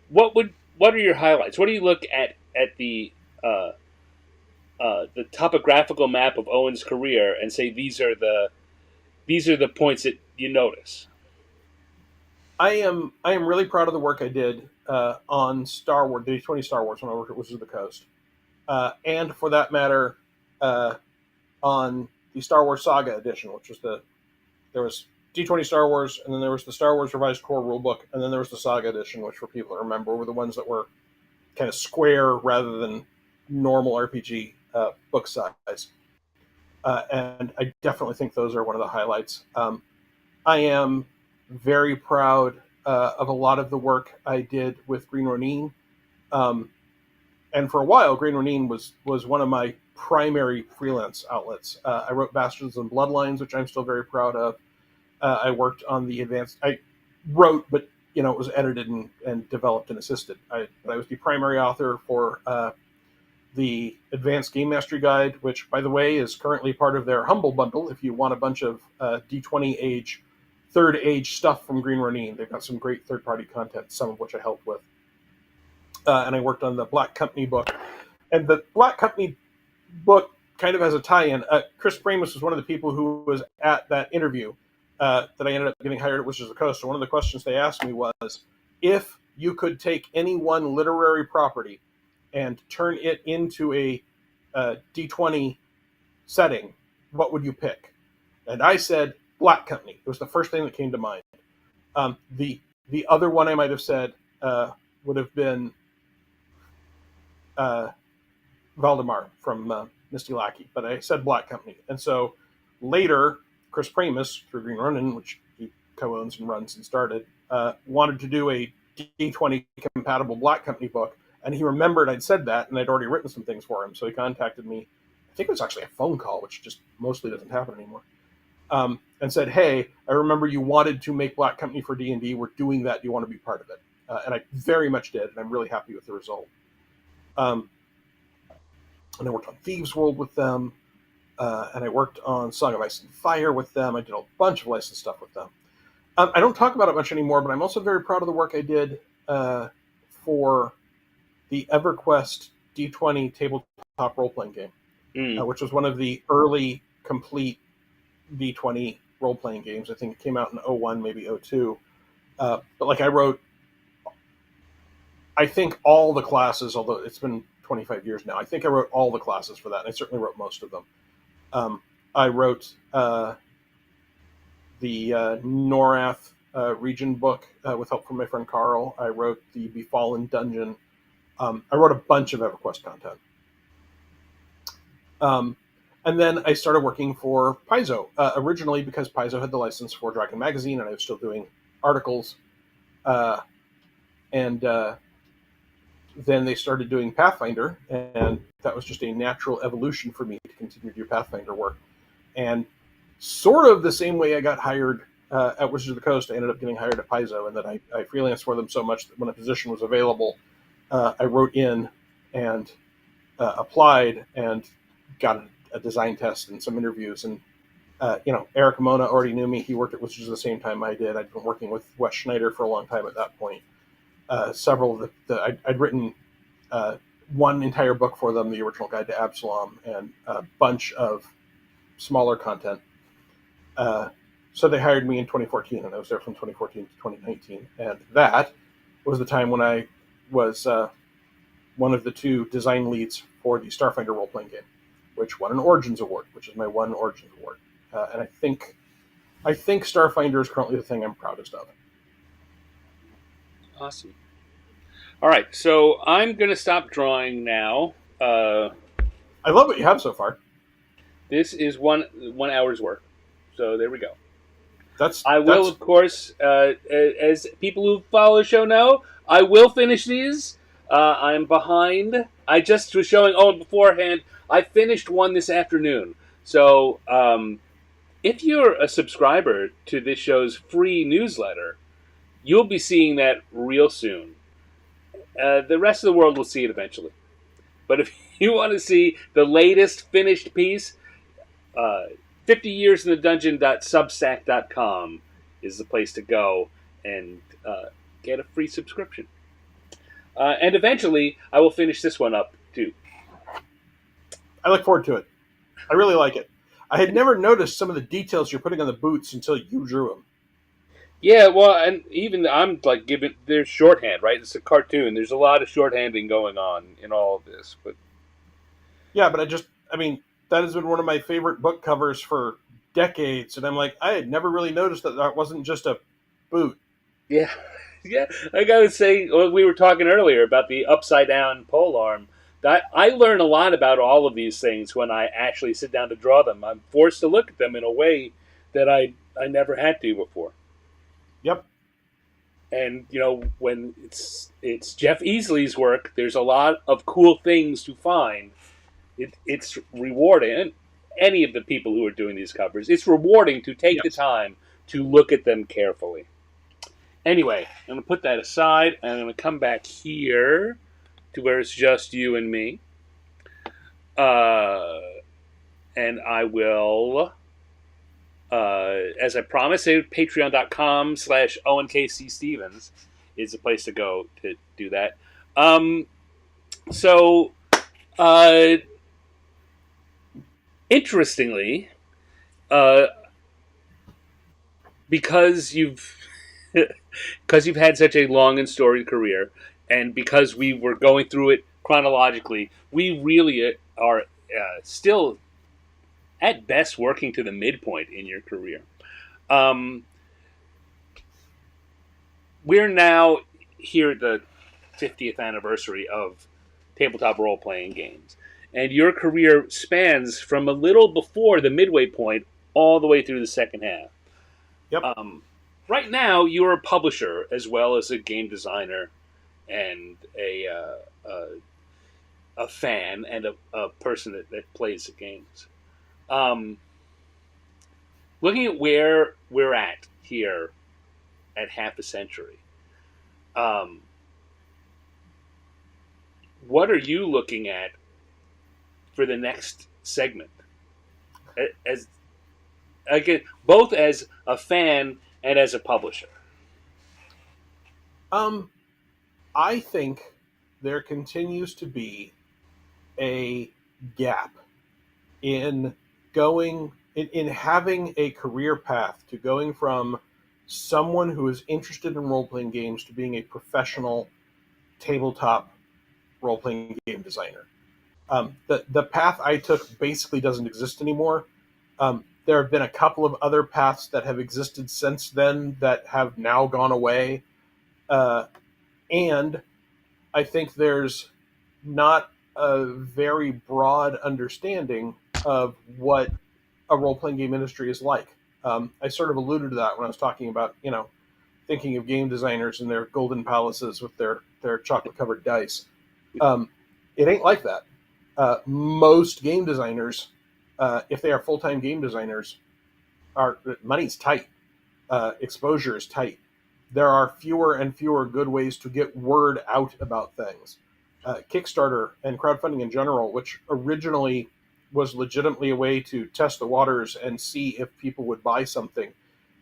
what are your highlights? What do you look at the topographical map of Owen's career and say these are the points that you notice? I am really proud of the work I did on Star Wars, the D20 Star Wars, when I worked at Wizards of the Coast, and for that matter, on the Star Wars Saga edition, which was there was D20 Star Wars, and then there was the Star Wars Revised Core Rulebook, and then there was the Saga edition, which for people that remember were the ones that were kind of square rather than normal RPG book size. And I definitely think those are one of the highlights. I am very proud of a lot of the work I did with Green Ronin. And for a while, Green Ronin was one of my primary freelance outlets. I wrote Bastards and Bloodlines, which I'm still very proud of. I worked on the advanced... I wrote, but it was edited and developed and assisted. I was the primary author for the Advanced Game Mastery Guide, which, by the way, is currently part of their Humble Bundle. If you want a bunch of D20 age, third age stuff from Green Ronin, they've got some great third-party content, some of which I helped with. And I worked on the Black Company book. And the Black Company book kind of has a tie-in. Chris Pramus was one of the people who was at that interview that I ended up getting hired at Wizards of the Coast. So one of the questions they asked me was, if you could take any one literary property and turn it into a D20 setting, what would you pick? And I said Black Company. It was the first thing that came to mind. The other one I might have said would have been Valdemar from Misty Lackey, but I said Black Company. And so later, Chris Pramus, through Green Ronin, which he co-owns and runs and started, wanted to do a D20 compatible Black Company book, and he remembered I'd said that, and I'd already written some things for him, so he contacted me. I think it was actually a phone call, which just mostly doesn't happen anymore, and said, hey, I remember you wanted to make Black Company for D&D. We're doing that. Do you want to be part of it? And I very much did, and I'm really happy with the result. And I worked on Thieves' World with them, and I worked on Song of Ice and Fire with them. I did a bunch of licensed stuff with them. I don't talk about it much anymore, but I'm also very proud of the work I did for the EverQuest D20 tabletop role-playing game, which was one of the early complete D20 role-playing games. I think it came out in 01, maybe 02. But I wrote, I think, all the classes, although it's been 25 years now. I think I wrote all the classes for that, and I certainly wrote most of them. I wrote the Norath region book with help from my friend Carl. I wrote the Befallen Dungeon. I wrote a bunch of EverQuest content. And then I started working for Paizo, originally because Paizo had the license for Dragon Magazine, and I was still doing articles. And then they started doing Pathfinder, and that was just a natural evolution for me to continue to do Pathfinder work. And sort of the same way I got hired at Wizards of the Coast, I ended up getting hired at Paizo, and then I freelanced for them so much that when a position was available, I wrote in and applied and got a design test and some interviews. And Eric Mona already knew me. He worked at Wizards at the same time I did. I'd been working with Wes Schneider for a long time at that point. Several of I'd written one entire book for them, the original Guide to Absalom, and a bunch of smaller content. So they hired me in 2014, and I was there from 2014 to 2019. And that was the time when I was one of the 2 design leads for the Starfinder role-playing game, which won an Origins Award, which is my one Origins Award. And I think Starfinder is currently the thing I'm proudest of. Awesome. All right, so I'm going to stop drawing now. I love what you have so far. This is one hour's work, so there we go. I will, of course, as people who follow the show know, I will finish these. I'm behind. I just was showing Owen beforehand. I finished one this afternoon. So if you're a subscriber to this show's free newsletter, you'll be seeing that real soon. The rest of the world will see it eventually. But if you want to see the latest finished piece, 50yearsinthedungeon.substack.com is the place to go and get a free subscription. And eventually, I will finish this one up, too. I look forward to it. I really like it. I had never noticed some of the details you're putting on the boots until you drew them. Yeah, well, and even I'm like there's shorthand, right? It's a cartoon. There's a lot of shorthanding going on in all of this, but yeah, but that has been one of my favorite book covers for decades, and I'm like, I had never really noticed that wasn't just a boot. Yeah, yeah. Like I was saying, we were talking earlier about the upside down pole arm. I learn a lot about all of these things when I actually sit down to draw them. I'm forced to look at them in a way that I never had to before. Yep. And when it's Jeff Easley's work, there's a lot of cool things to find. It's rewarding. And any of the people who are doing these covers, it's rewarding to take the time to look at them carefully. Anyway, I'm going to put that aside, and I'm going to come back here to where it's just you and me. And I will, as I promised, patreon.com/Owen K.C. Stevens is the place to go to do that. Interestingly, because you've had such a long and storied career, and because we were going through it chronologically, we really are still, at best, working to the midpoint in your career. We're now here at the 50th anniversary of tabletop role-playing games. And your career spans from a little before the midway point all the way through the second half. Yep. Right now, you're a publisher as well as a game designer and a fan and a person that plays the games. Looking at where we're at here at half a century, what are you looking at for the next segment? As again, both as a fan and as a publisher. I think there continues to be a gap in having a career path to going from someone who is interested in role-playing games to being a professional tabletop role-playing game designer. The path I took basically doesn't exist anymore. There have been a couple of other paths that have existed since then that have now gone away. And I think there's not a very broad understanding of what a role-playing game industry is like. I sort of alluded to that when I was talking about, thinking of game designers and their golden palaces with their chocolate-covered dice. It ain't like that. Most game designers, if they are full-time game designers, money's tight. Exposure is tight. There are fewer and fewer good ways to get word out about things. Kickstarter and crowdfunding in general, which originally was legitimately a way to test the waters and see if people would buy something,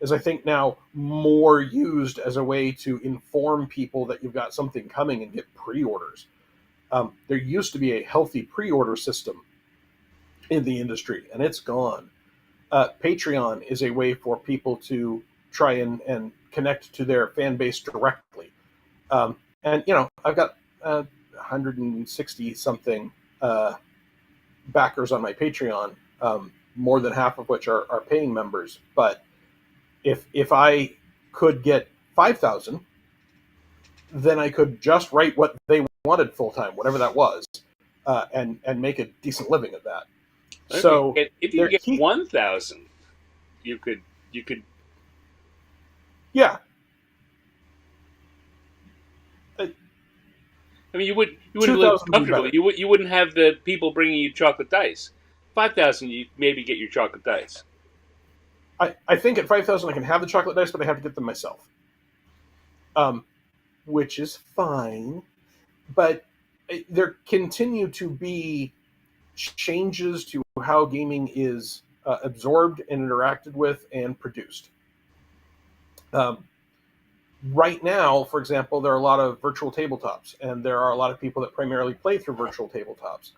is I think now more used as a way to inform people that you've got something coming and get pre-orders. There used to be a healthy pre-order system in the industry, and it's gone. Patreon is a way for people to try and connect to their fan base directly. And, I've got 160 something backers on my Patreon, more than half of which are paying members. But if I could get 5,000, then I could just write what they wanted full time, whatever that was, and make a decent living at that. So if you get 1,000, you could. Yeah. I mean, you wouldn't live comfortably. You wouldn't have the people bringing you chocolate dice. 5,000, you maybe get your chocolate dice. I think at 5,000 I can have the chocolate dice, but I have to get them myself. Which is fine. But there continue to be changes to how gaming is absorbed and interacted with and produced. Right now, for example, there are a lot of virtual tabletops, and there are a lot of people that primarily play through virtual tabletops.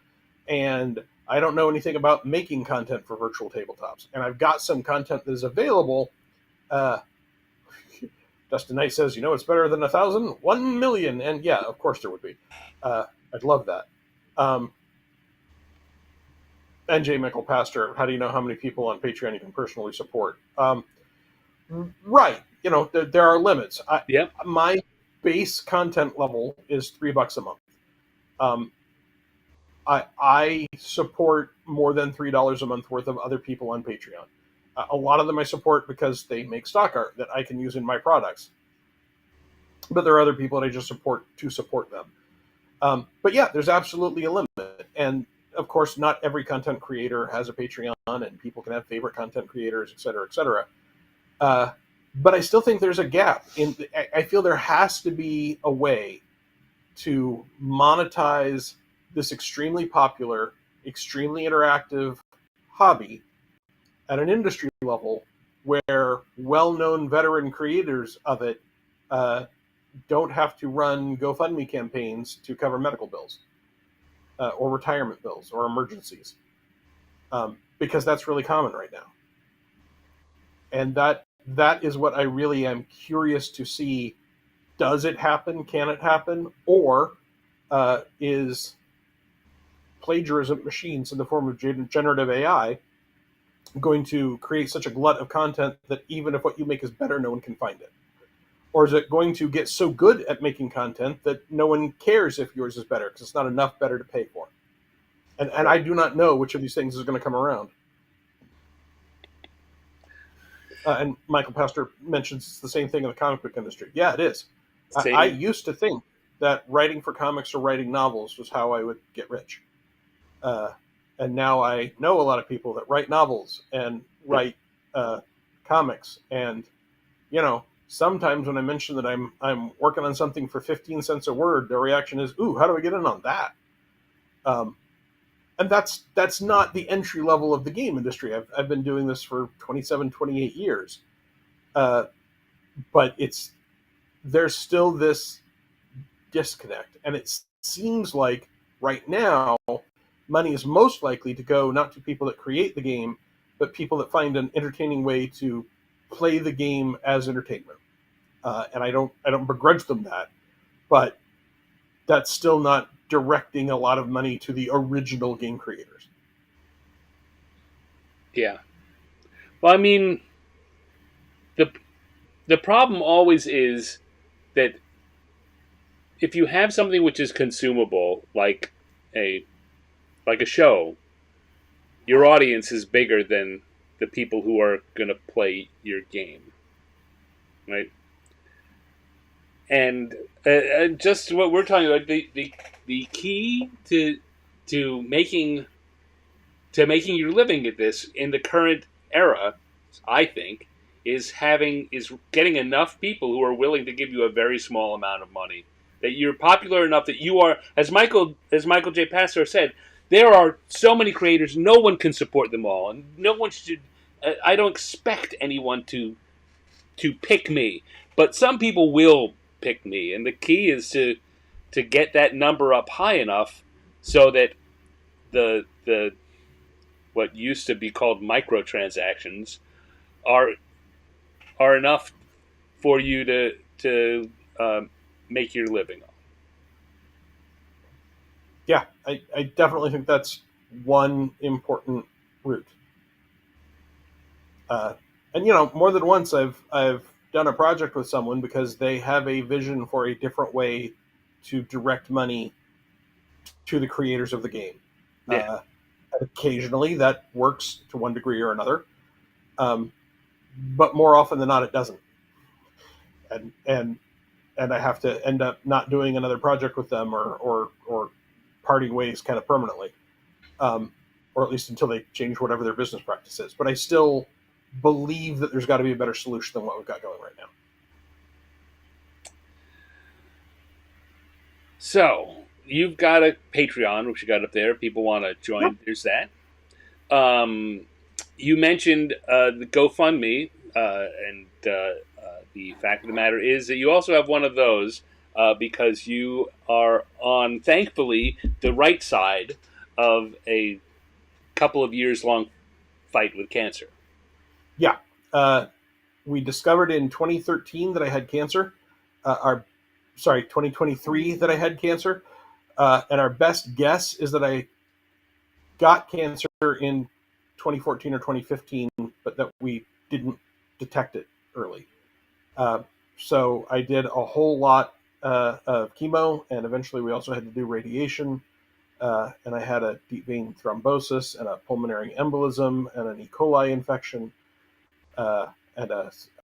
And I don't know anything about making content for virtual tabletops. And I've got some content that is available. Dustin Knight says, it's better than 1,000? 1 million. And yeah, of course there would be. I'd love that. And J. Michael Pastor, how do you know how many people on Patreon you can personally support? Right. There are limits. Yep. My base content level is $3 a month. I support more than $3 a month worth of other people on Patreon. A lot of them I support because they make stock art that I can use in my products. But there are other people that I just support to support them. But yeah, there's absolutely a limit. And of course, not every content creator has a Patreon, and people can have favorite content creators, et cetera, et cetera. But I still think there's a gap. I feel there has to be a way to monetize this extremely popular, extremely interactive hobby at an industry level where well-known veteran creators of it don't have to run GoFundMe campaigns to cover medical bills or retirement bills or emergencies, because that's really common right now. And that is what I really am curious to see. Does it happen? Can it happen? Or is plagiarism machines in the form of generative AI going to create such a glut of content that even if what you make is better, no one can find it? Or is it going to get so good at making content that no one cares if yours is better because it's not enough better to pay for? And I do not know which of these things is going to come around. And Michael Pastor mentions it's the same thing in the comic book industry. Yeah, it is. I used to think that writing for comics or writing novels was how I would get rich. And now I know a lot of people that write novels and write comics. And, sometimes when I mention that I'm working on something for 15 cents a word, their reaction is, ooh, how do I get in on that? And that's not the entry level of the game industry. I've been doing this for 27, 28 years. But there's still this disconnect. And it seems like right now, money is most likely to go not to people that create the game, but people that find an entertaining way to play the game as entertainment. And I don't begrudge them that, but that's still not directing a lot of money to the original game creators. Yeah. Well, I mean, the the problem always is that if you have something which is consumable, a like a show, your audience is bigger than the people who are going to play your game, right? And just what we're talking about, the key to making your living at this in the current era, I think, is getting enough people who are willing to give you a very small amount of money. That you're popular enough that you are, as Michael J. Pastor said, there are so many creators, no one can support them all, and no one should. I don't expect anyone to pick me, but some people will pick me, and the key is to get that number up high enough so that the what used to be called microtransactions are enough for you to make your living on. Yeah, I definitely think that's one important route. And more than once I've done a project with someone because they have a vision for a different way to direct money to the creators of the game. Yeah. Occasionally that works to one degree or another, but more often than not it doesn't. And I have to end up not doing another project with them or parting ways kind of permanently, or at least until they change whatever their business practice is. But I still believe that there's got to be a better solution than what we've got going right now. So you've got a Patreon, which you got up there. People want to join. Yep. There's that. You mentioned the GoFundMe, and the fact of the matter is that you also have one of those because you are on, thankfully, the right side of a couple of years long fight with cancer. Yeah. We discovered in 2013 that I had cancer. 2023 that I had cancer. And our best guess is that I got cancer in 2014 or 2015, but that we didn't detect it early. So I did a whole lot of chemo, and eventually we also had to do radiation. And I had a deep vein thrombosis and a pulmonary embolism and an E. coli infection. And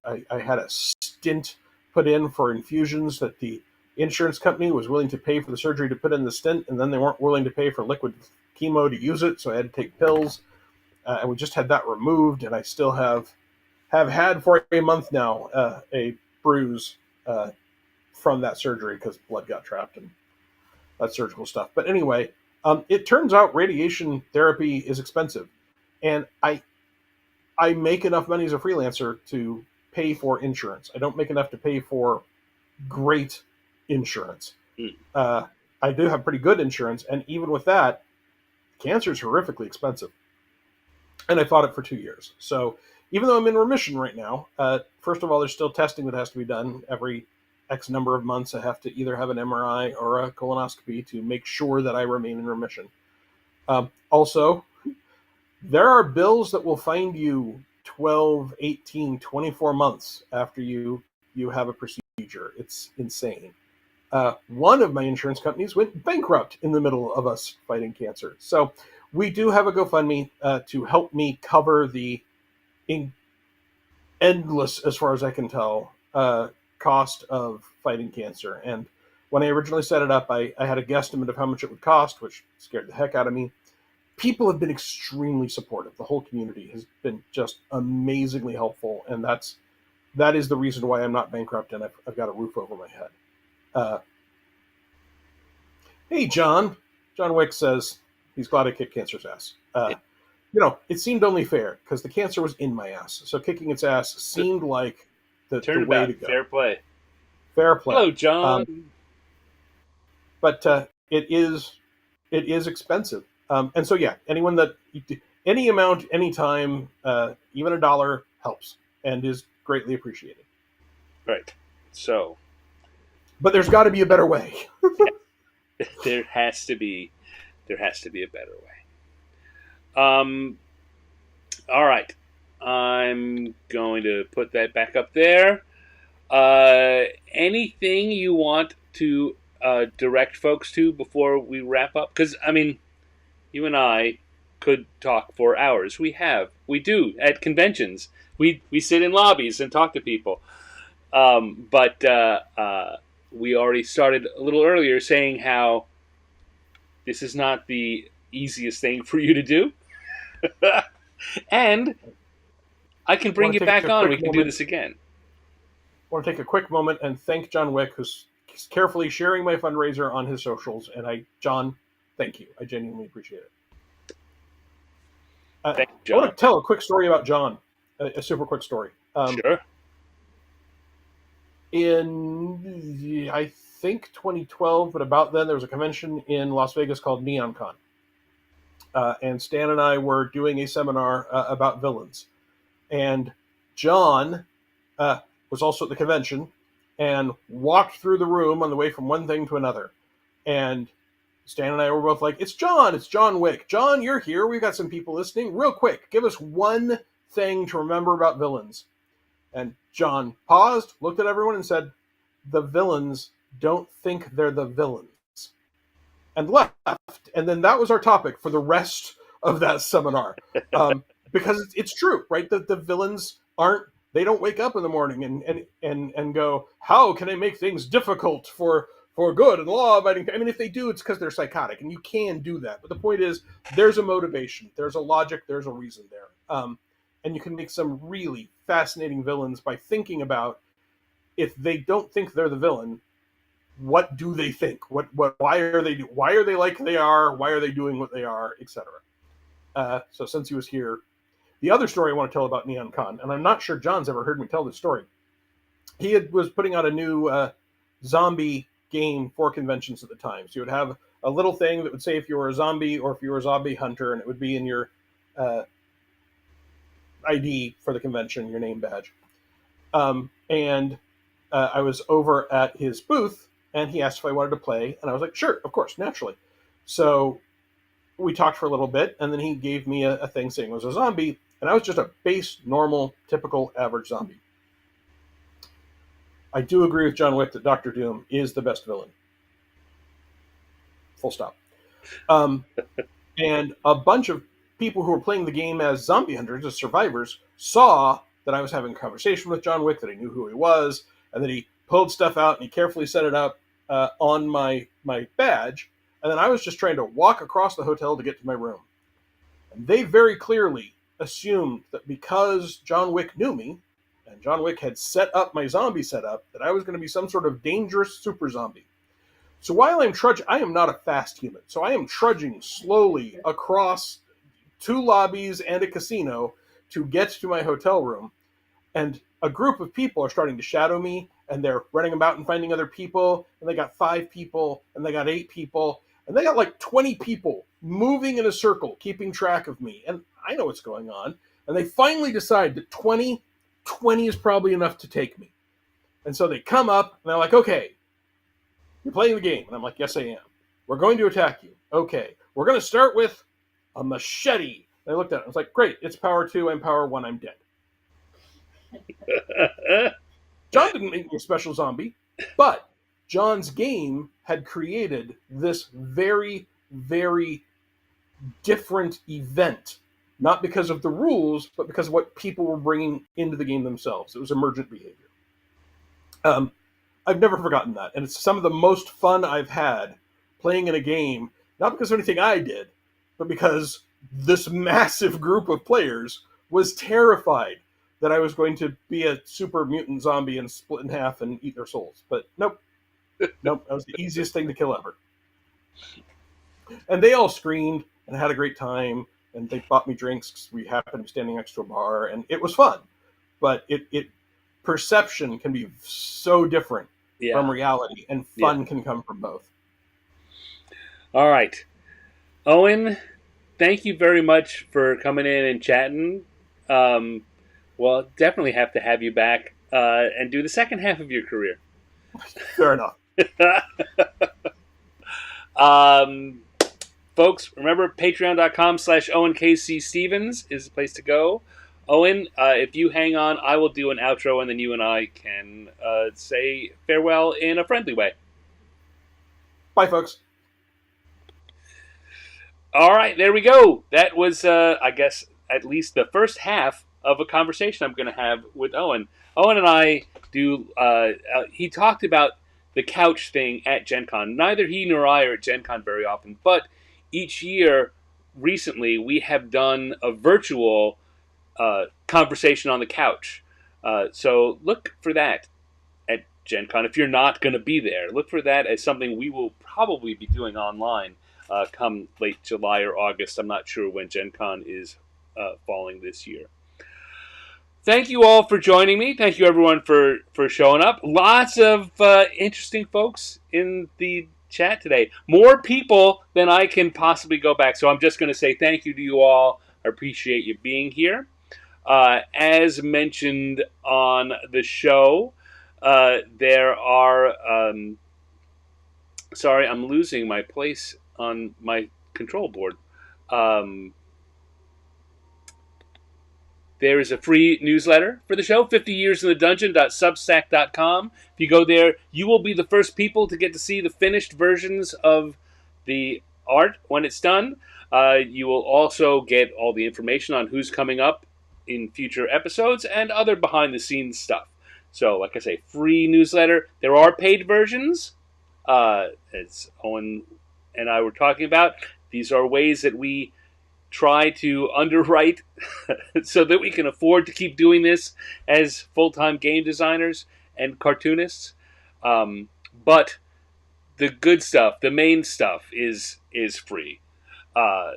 I had a stint put in for infusions that the insurance company was willing to pay for the surgery to put in the stint, and then they weren't willing to pay for liquid chemo to use it, so I had to take pills. And we just had that removed, and I still have had for a month now a bruise from that surgery because blood got trapped and that surgical stuff. But anyway, it turns out radiation therapy is expensive, and I make enough money as a freelancer to pay for insurance. I don't make enough to pay for great insurance. I do have pretty good insurance, and even with that, cancer is horrifically expensive. And I fought it for 2 years. So even though I'm in remission right now, first of all, there's still testing that has to be done every X number of months. I have to either have an MRI or a colonoscopy to make sure that I remain in remission. Also, there are bills that will find you 12, 18, 24 months after you have a procedure. It's insane. One of my insurance companies went bankrupt in the middle of us fighting cancer. So we do have a GoFundMe to help me cover the endless, as far as I can tell, cost of fighting cancer. And when I originally set it up, I had a guesstimate of how much it would cost, which scared the heck out of me. People have been extremely supportive. The whole community has been just amazingly helpful, and that is the reason why I'm not bankrupt and I've got a roof over my head. Hey, John Wick says he's glad I kicked cancer's ass. It seemed only fair because the cancer was in my ass, so kicking its ass seemed like the way to go. Fair play. Hello, John. But it is expensive. And so, yeah, anyone that any amount, anytime, even $1 helps and is greatly appreciated. Right. So, but there's got to be a better way. There has to be a better way. All right. I'm going to put that back up there. Anything you want to direct folks to before we wrap up? Because, I mean, you and I could talk for hours. We do at conventions. We sit in lobbies and talk to people. But we already started a little earlier saying how this is not the easiest thing for you to do. And I can bring you back on. We can do this again. I want to take a quick moment and thank John Wick, who's carefully sharing my fundraiser on his socials. And John, thank you. I genuinely appreciate it. Thank you, John. I want to tell a quick story about John, a super quick story. Sure. In, I think, 2012, but about then, there was a convention in Las Vegas called NeonCon. And Stan and I were doing a seminar about villains. And John was also at the convention and walked through the room on the way from one thing to another. And Stan and I were both like, it's John Wick. John, you're here. We've got some people listening. Real quick, give us one thing to remember about villains. And John paused, looked at everyone and said, the villains don't think they're the villains. And left. And then that was our topic for the rest of that seminar. Because it's true, right? The villains they don't wake up in the morning and go, how can I make things difficult for good and law-abiding? I mean, if they do, it's because they're psychotic, and you can do that. But the point is, there's a motivation, there's a logic, there's a reason there. And you can make some really fascinating villains by thinking about, if they don't think they're the villain, what do they think? Why are they like they are? Why are they doing what they are, etc. So since he was here, the other story I want to tell about NeonCon, and I'm not sure John's ever heard me tell this story. He was putting out a new zombie game for conventions at the time. So you would have a little thing that would say if you were a zombie or if you were a zombie hunter, and it would be in your ID for the convention, your name badge. And I was over at his booth, and he asked if I wanted to play, and I was like, sure, of course, naturally. So we talked for a little bit, and then he gave me a thing saying it was a zombie, and I was just a base, normal, typical, average zombie. I do agree with John Wick that Dr. Doom is the best villain. Full stop. And a bunch of people who were playing the game as zombie hunters, as survivors, saw that I was having a conversation with John Wick, that I knew who he was, and that he pulled stuff out and he carefully set it up on my badge. And then I was just trying to walk across the hotel to get to my room. And they very clearly assumed that because John Wick knew me, and John Wick had set up my zombie setup, that I was going to be some sort of dangerous super zombie. So while I'm trudging, I am not a fast human. So I am trudging slowly across 2 lobbies and a casino to get to my hotel room. And a group of people are starting to shadow me, and they're running about and finding other people. And they got 5 people, and they got 8 people, and they got like 20 people moving in a circle, keeping track of me. And I know what's going on. And they finally decide that 20 is probably enough to take me. And so they come up, and they're like, okay, you're playing the game. And I'm like, yes, I am. We're going to attack you. Okay. We're going to start with a machete. And I looked at it. I was like, great. It's power 2. I'm power 1. I'm dead. John didn't make me a special zombie, but John's game had created this very, very different event. Not because of the rules, but because of what people were bringing into the game themselves. It was emergent behavior. I've never forgotten that. And it's some of the most fun I've had playing in a game, not because of anything I did, but because this massive group of players was terrified that I was going to be a super mutant zombie and split in half and eat their souls. But nope. Nope. That was the easiest thing to kill ever. And they all screamed and had a great time. And they bought me drinks because we happened to be standing next to a bar. And it was fun. But perception can be so different from reality. And fun can come from both. All right. Owen, thank you very much for coming in and chatting. Well, definitely have to have you back and do the second half of your career. Fair enough. Folks, remember patreon.com/Owen K.C. Stevens is the place to go. Owen, if you hang on, I will do an outro, and then you and I can say farewell in a friendly way. Bye, folks. All right, there we go. That was, I guess, at least the first half of a conversation I'm going to have with Owen. Owen and I do. He talked about the couch thing at Gen Con. Neither he nor I are at Gen Con very often, but each year, recently, we have done a virtual conversation on the couch. So look for that at Gen Con. If you're not going to be there, look for that as something we will probably be doing online come late July or August. I'm not sure when Gen Con is falling this year. Thank you all for joining me. Thank you, everyone, for showing up. Lots of interesting folks in the chat today. More people than I can possibly go back. So I'm just going to say thank you to you all. I appreciate you being here. As mentioned on the show, there are... sorry, I'm losing my place on my control board. There is a free newsletter for the show, 50yearsinthedungeon.substack.com. If you go there, you will be the first people to get to see the finished versions of the art when it's done. You will also get all the information on who's coming up in future episodes and other behind-the-scenes stuff. So, like I say, free newsletter. There are paid versions, as Owen and I were talking about. These are ways that we try to underwrite so that we can afford to keep doing this as full-time game designers and cartoonists. But the good stuff, the main stuff, is free.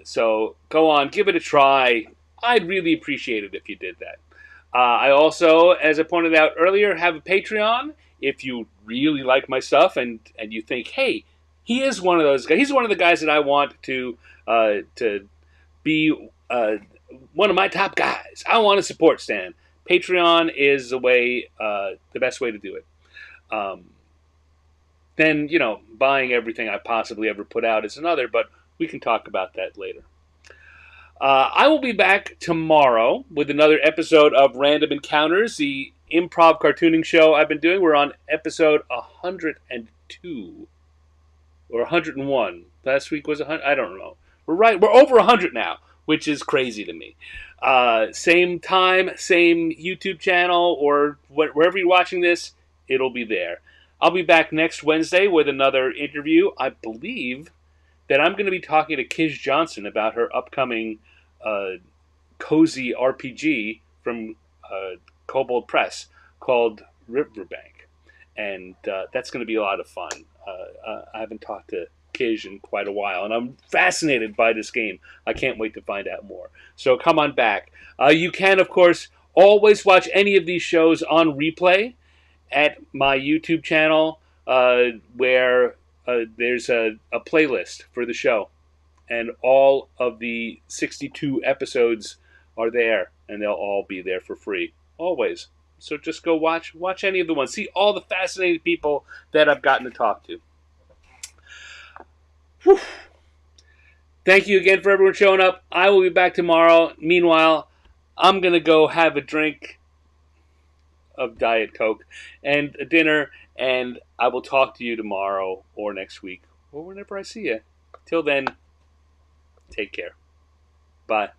So go on, give it a try. I'd really appreciate it if you did that. I also, as I pointed out earlier, have a Patreon. If you really like my stuff and you think, hey, he is one of those guys. He's one of the guys that I want to be one of my top guys. I want to support Stan. Patreon is the way, the best way to do it. Then, buying everything I possibly ever put out is another, but we can talk about that later. I will be back tomorrow with another episode of Random Encounters, the improv cartooning show I've been doing. We're on episode 102 or 101. Last week was 100. I don't know. We're over 100 now, which is crazy to me. Same time, same YouTube channel, or wherever you're watching this, it'll be there. I'll be back next Wednesday with another interview. I believe that I'm going to be talking to Kiz Johnson about her upcoming cozy RPG from Kobold Press called Riverbank. And that's going to be a lot of fun. I haven't talked to Kiz in quite a while, and I'm fascinated by this game. I can't wait to find out more. So come on back. You can, of course, always watch any of these shows on replay at my YouTube channel, where there's a playlist for the show, and all of the 62 episodes are there, and they'll all be there for free, always. So just go watch any of the ones. See all the fascinating people that I've gotten to talk to. Whew. Thank you again for everyone showing up. I will be back tomorrow. Meanwhile, I'm going to go have a drink of Diet Coke and a dinner, and I will talk to you tomorrow or next week or whenever I see you. Till then, take care. Bye.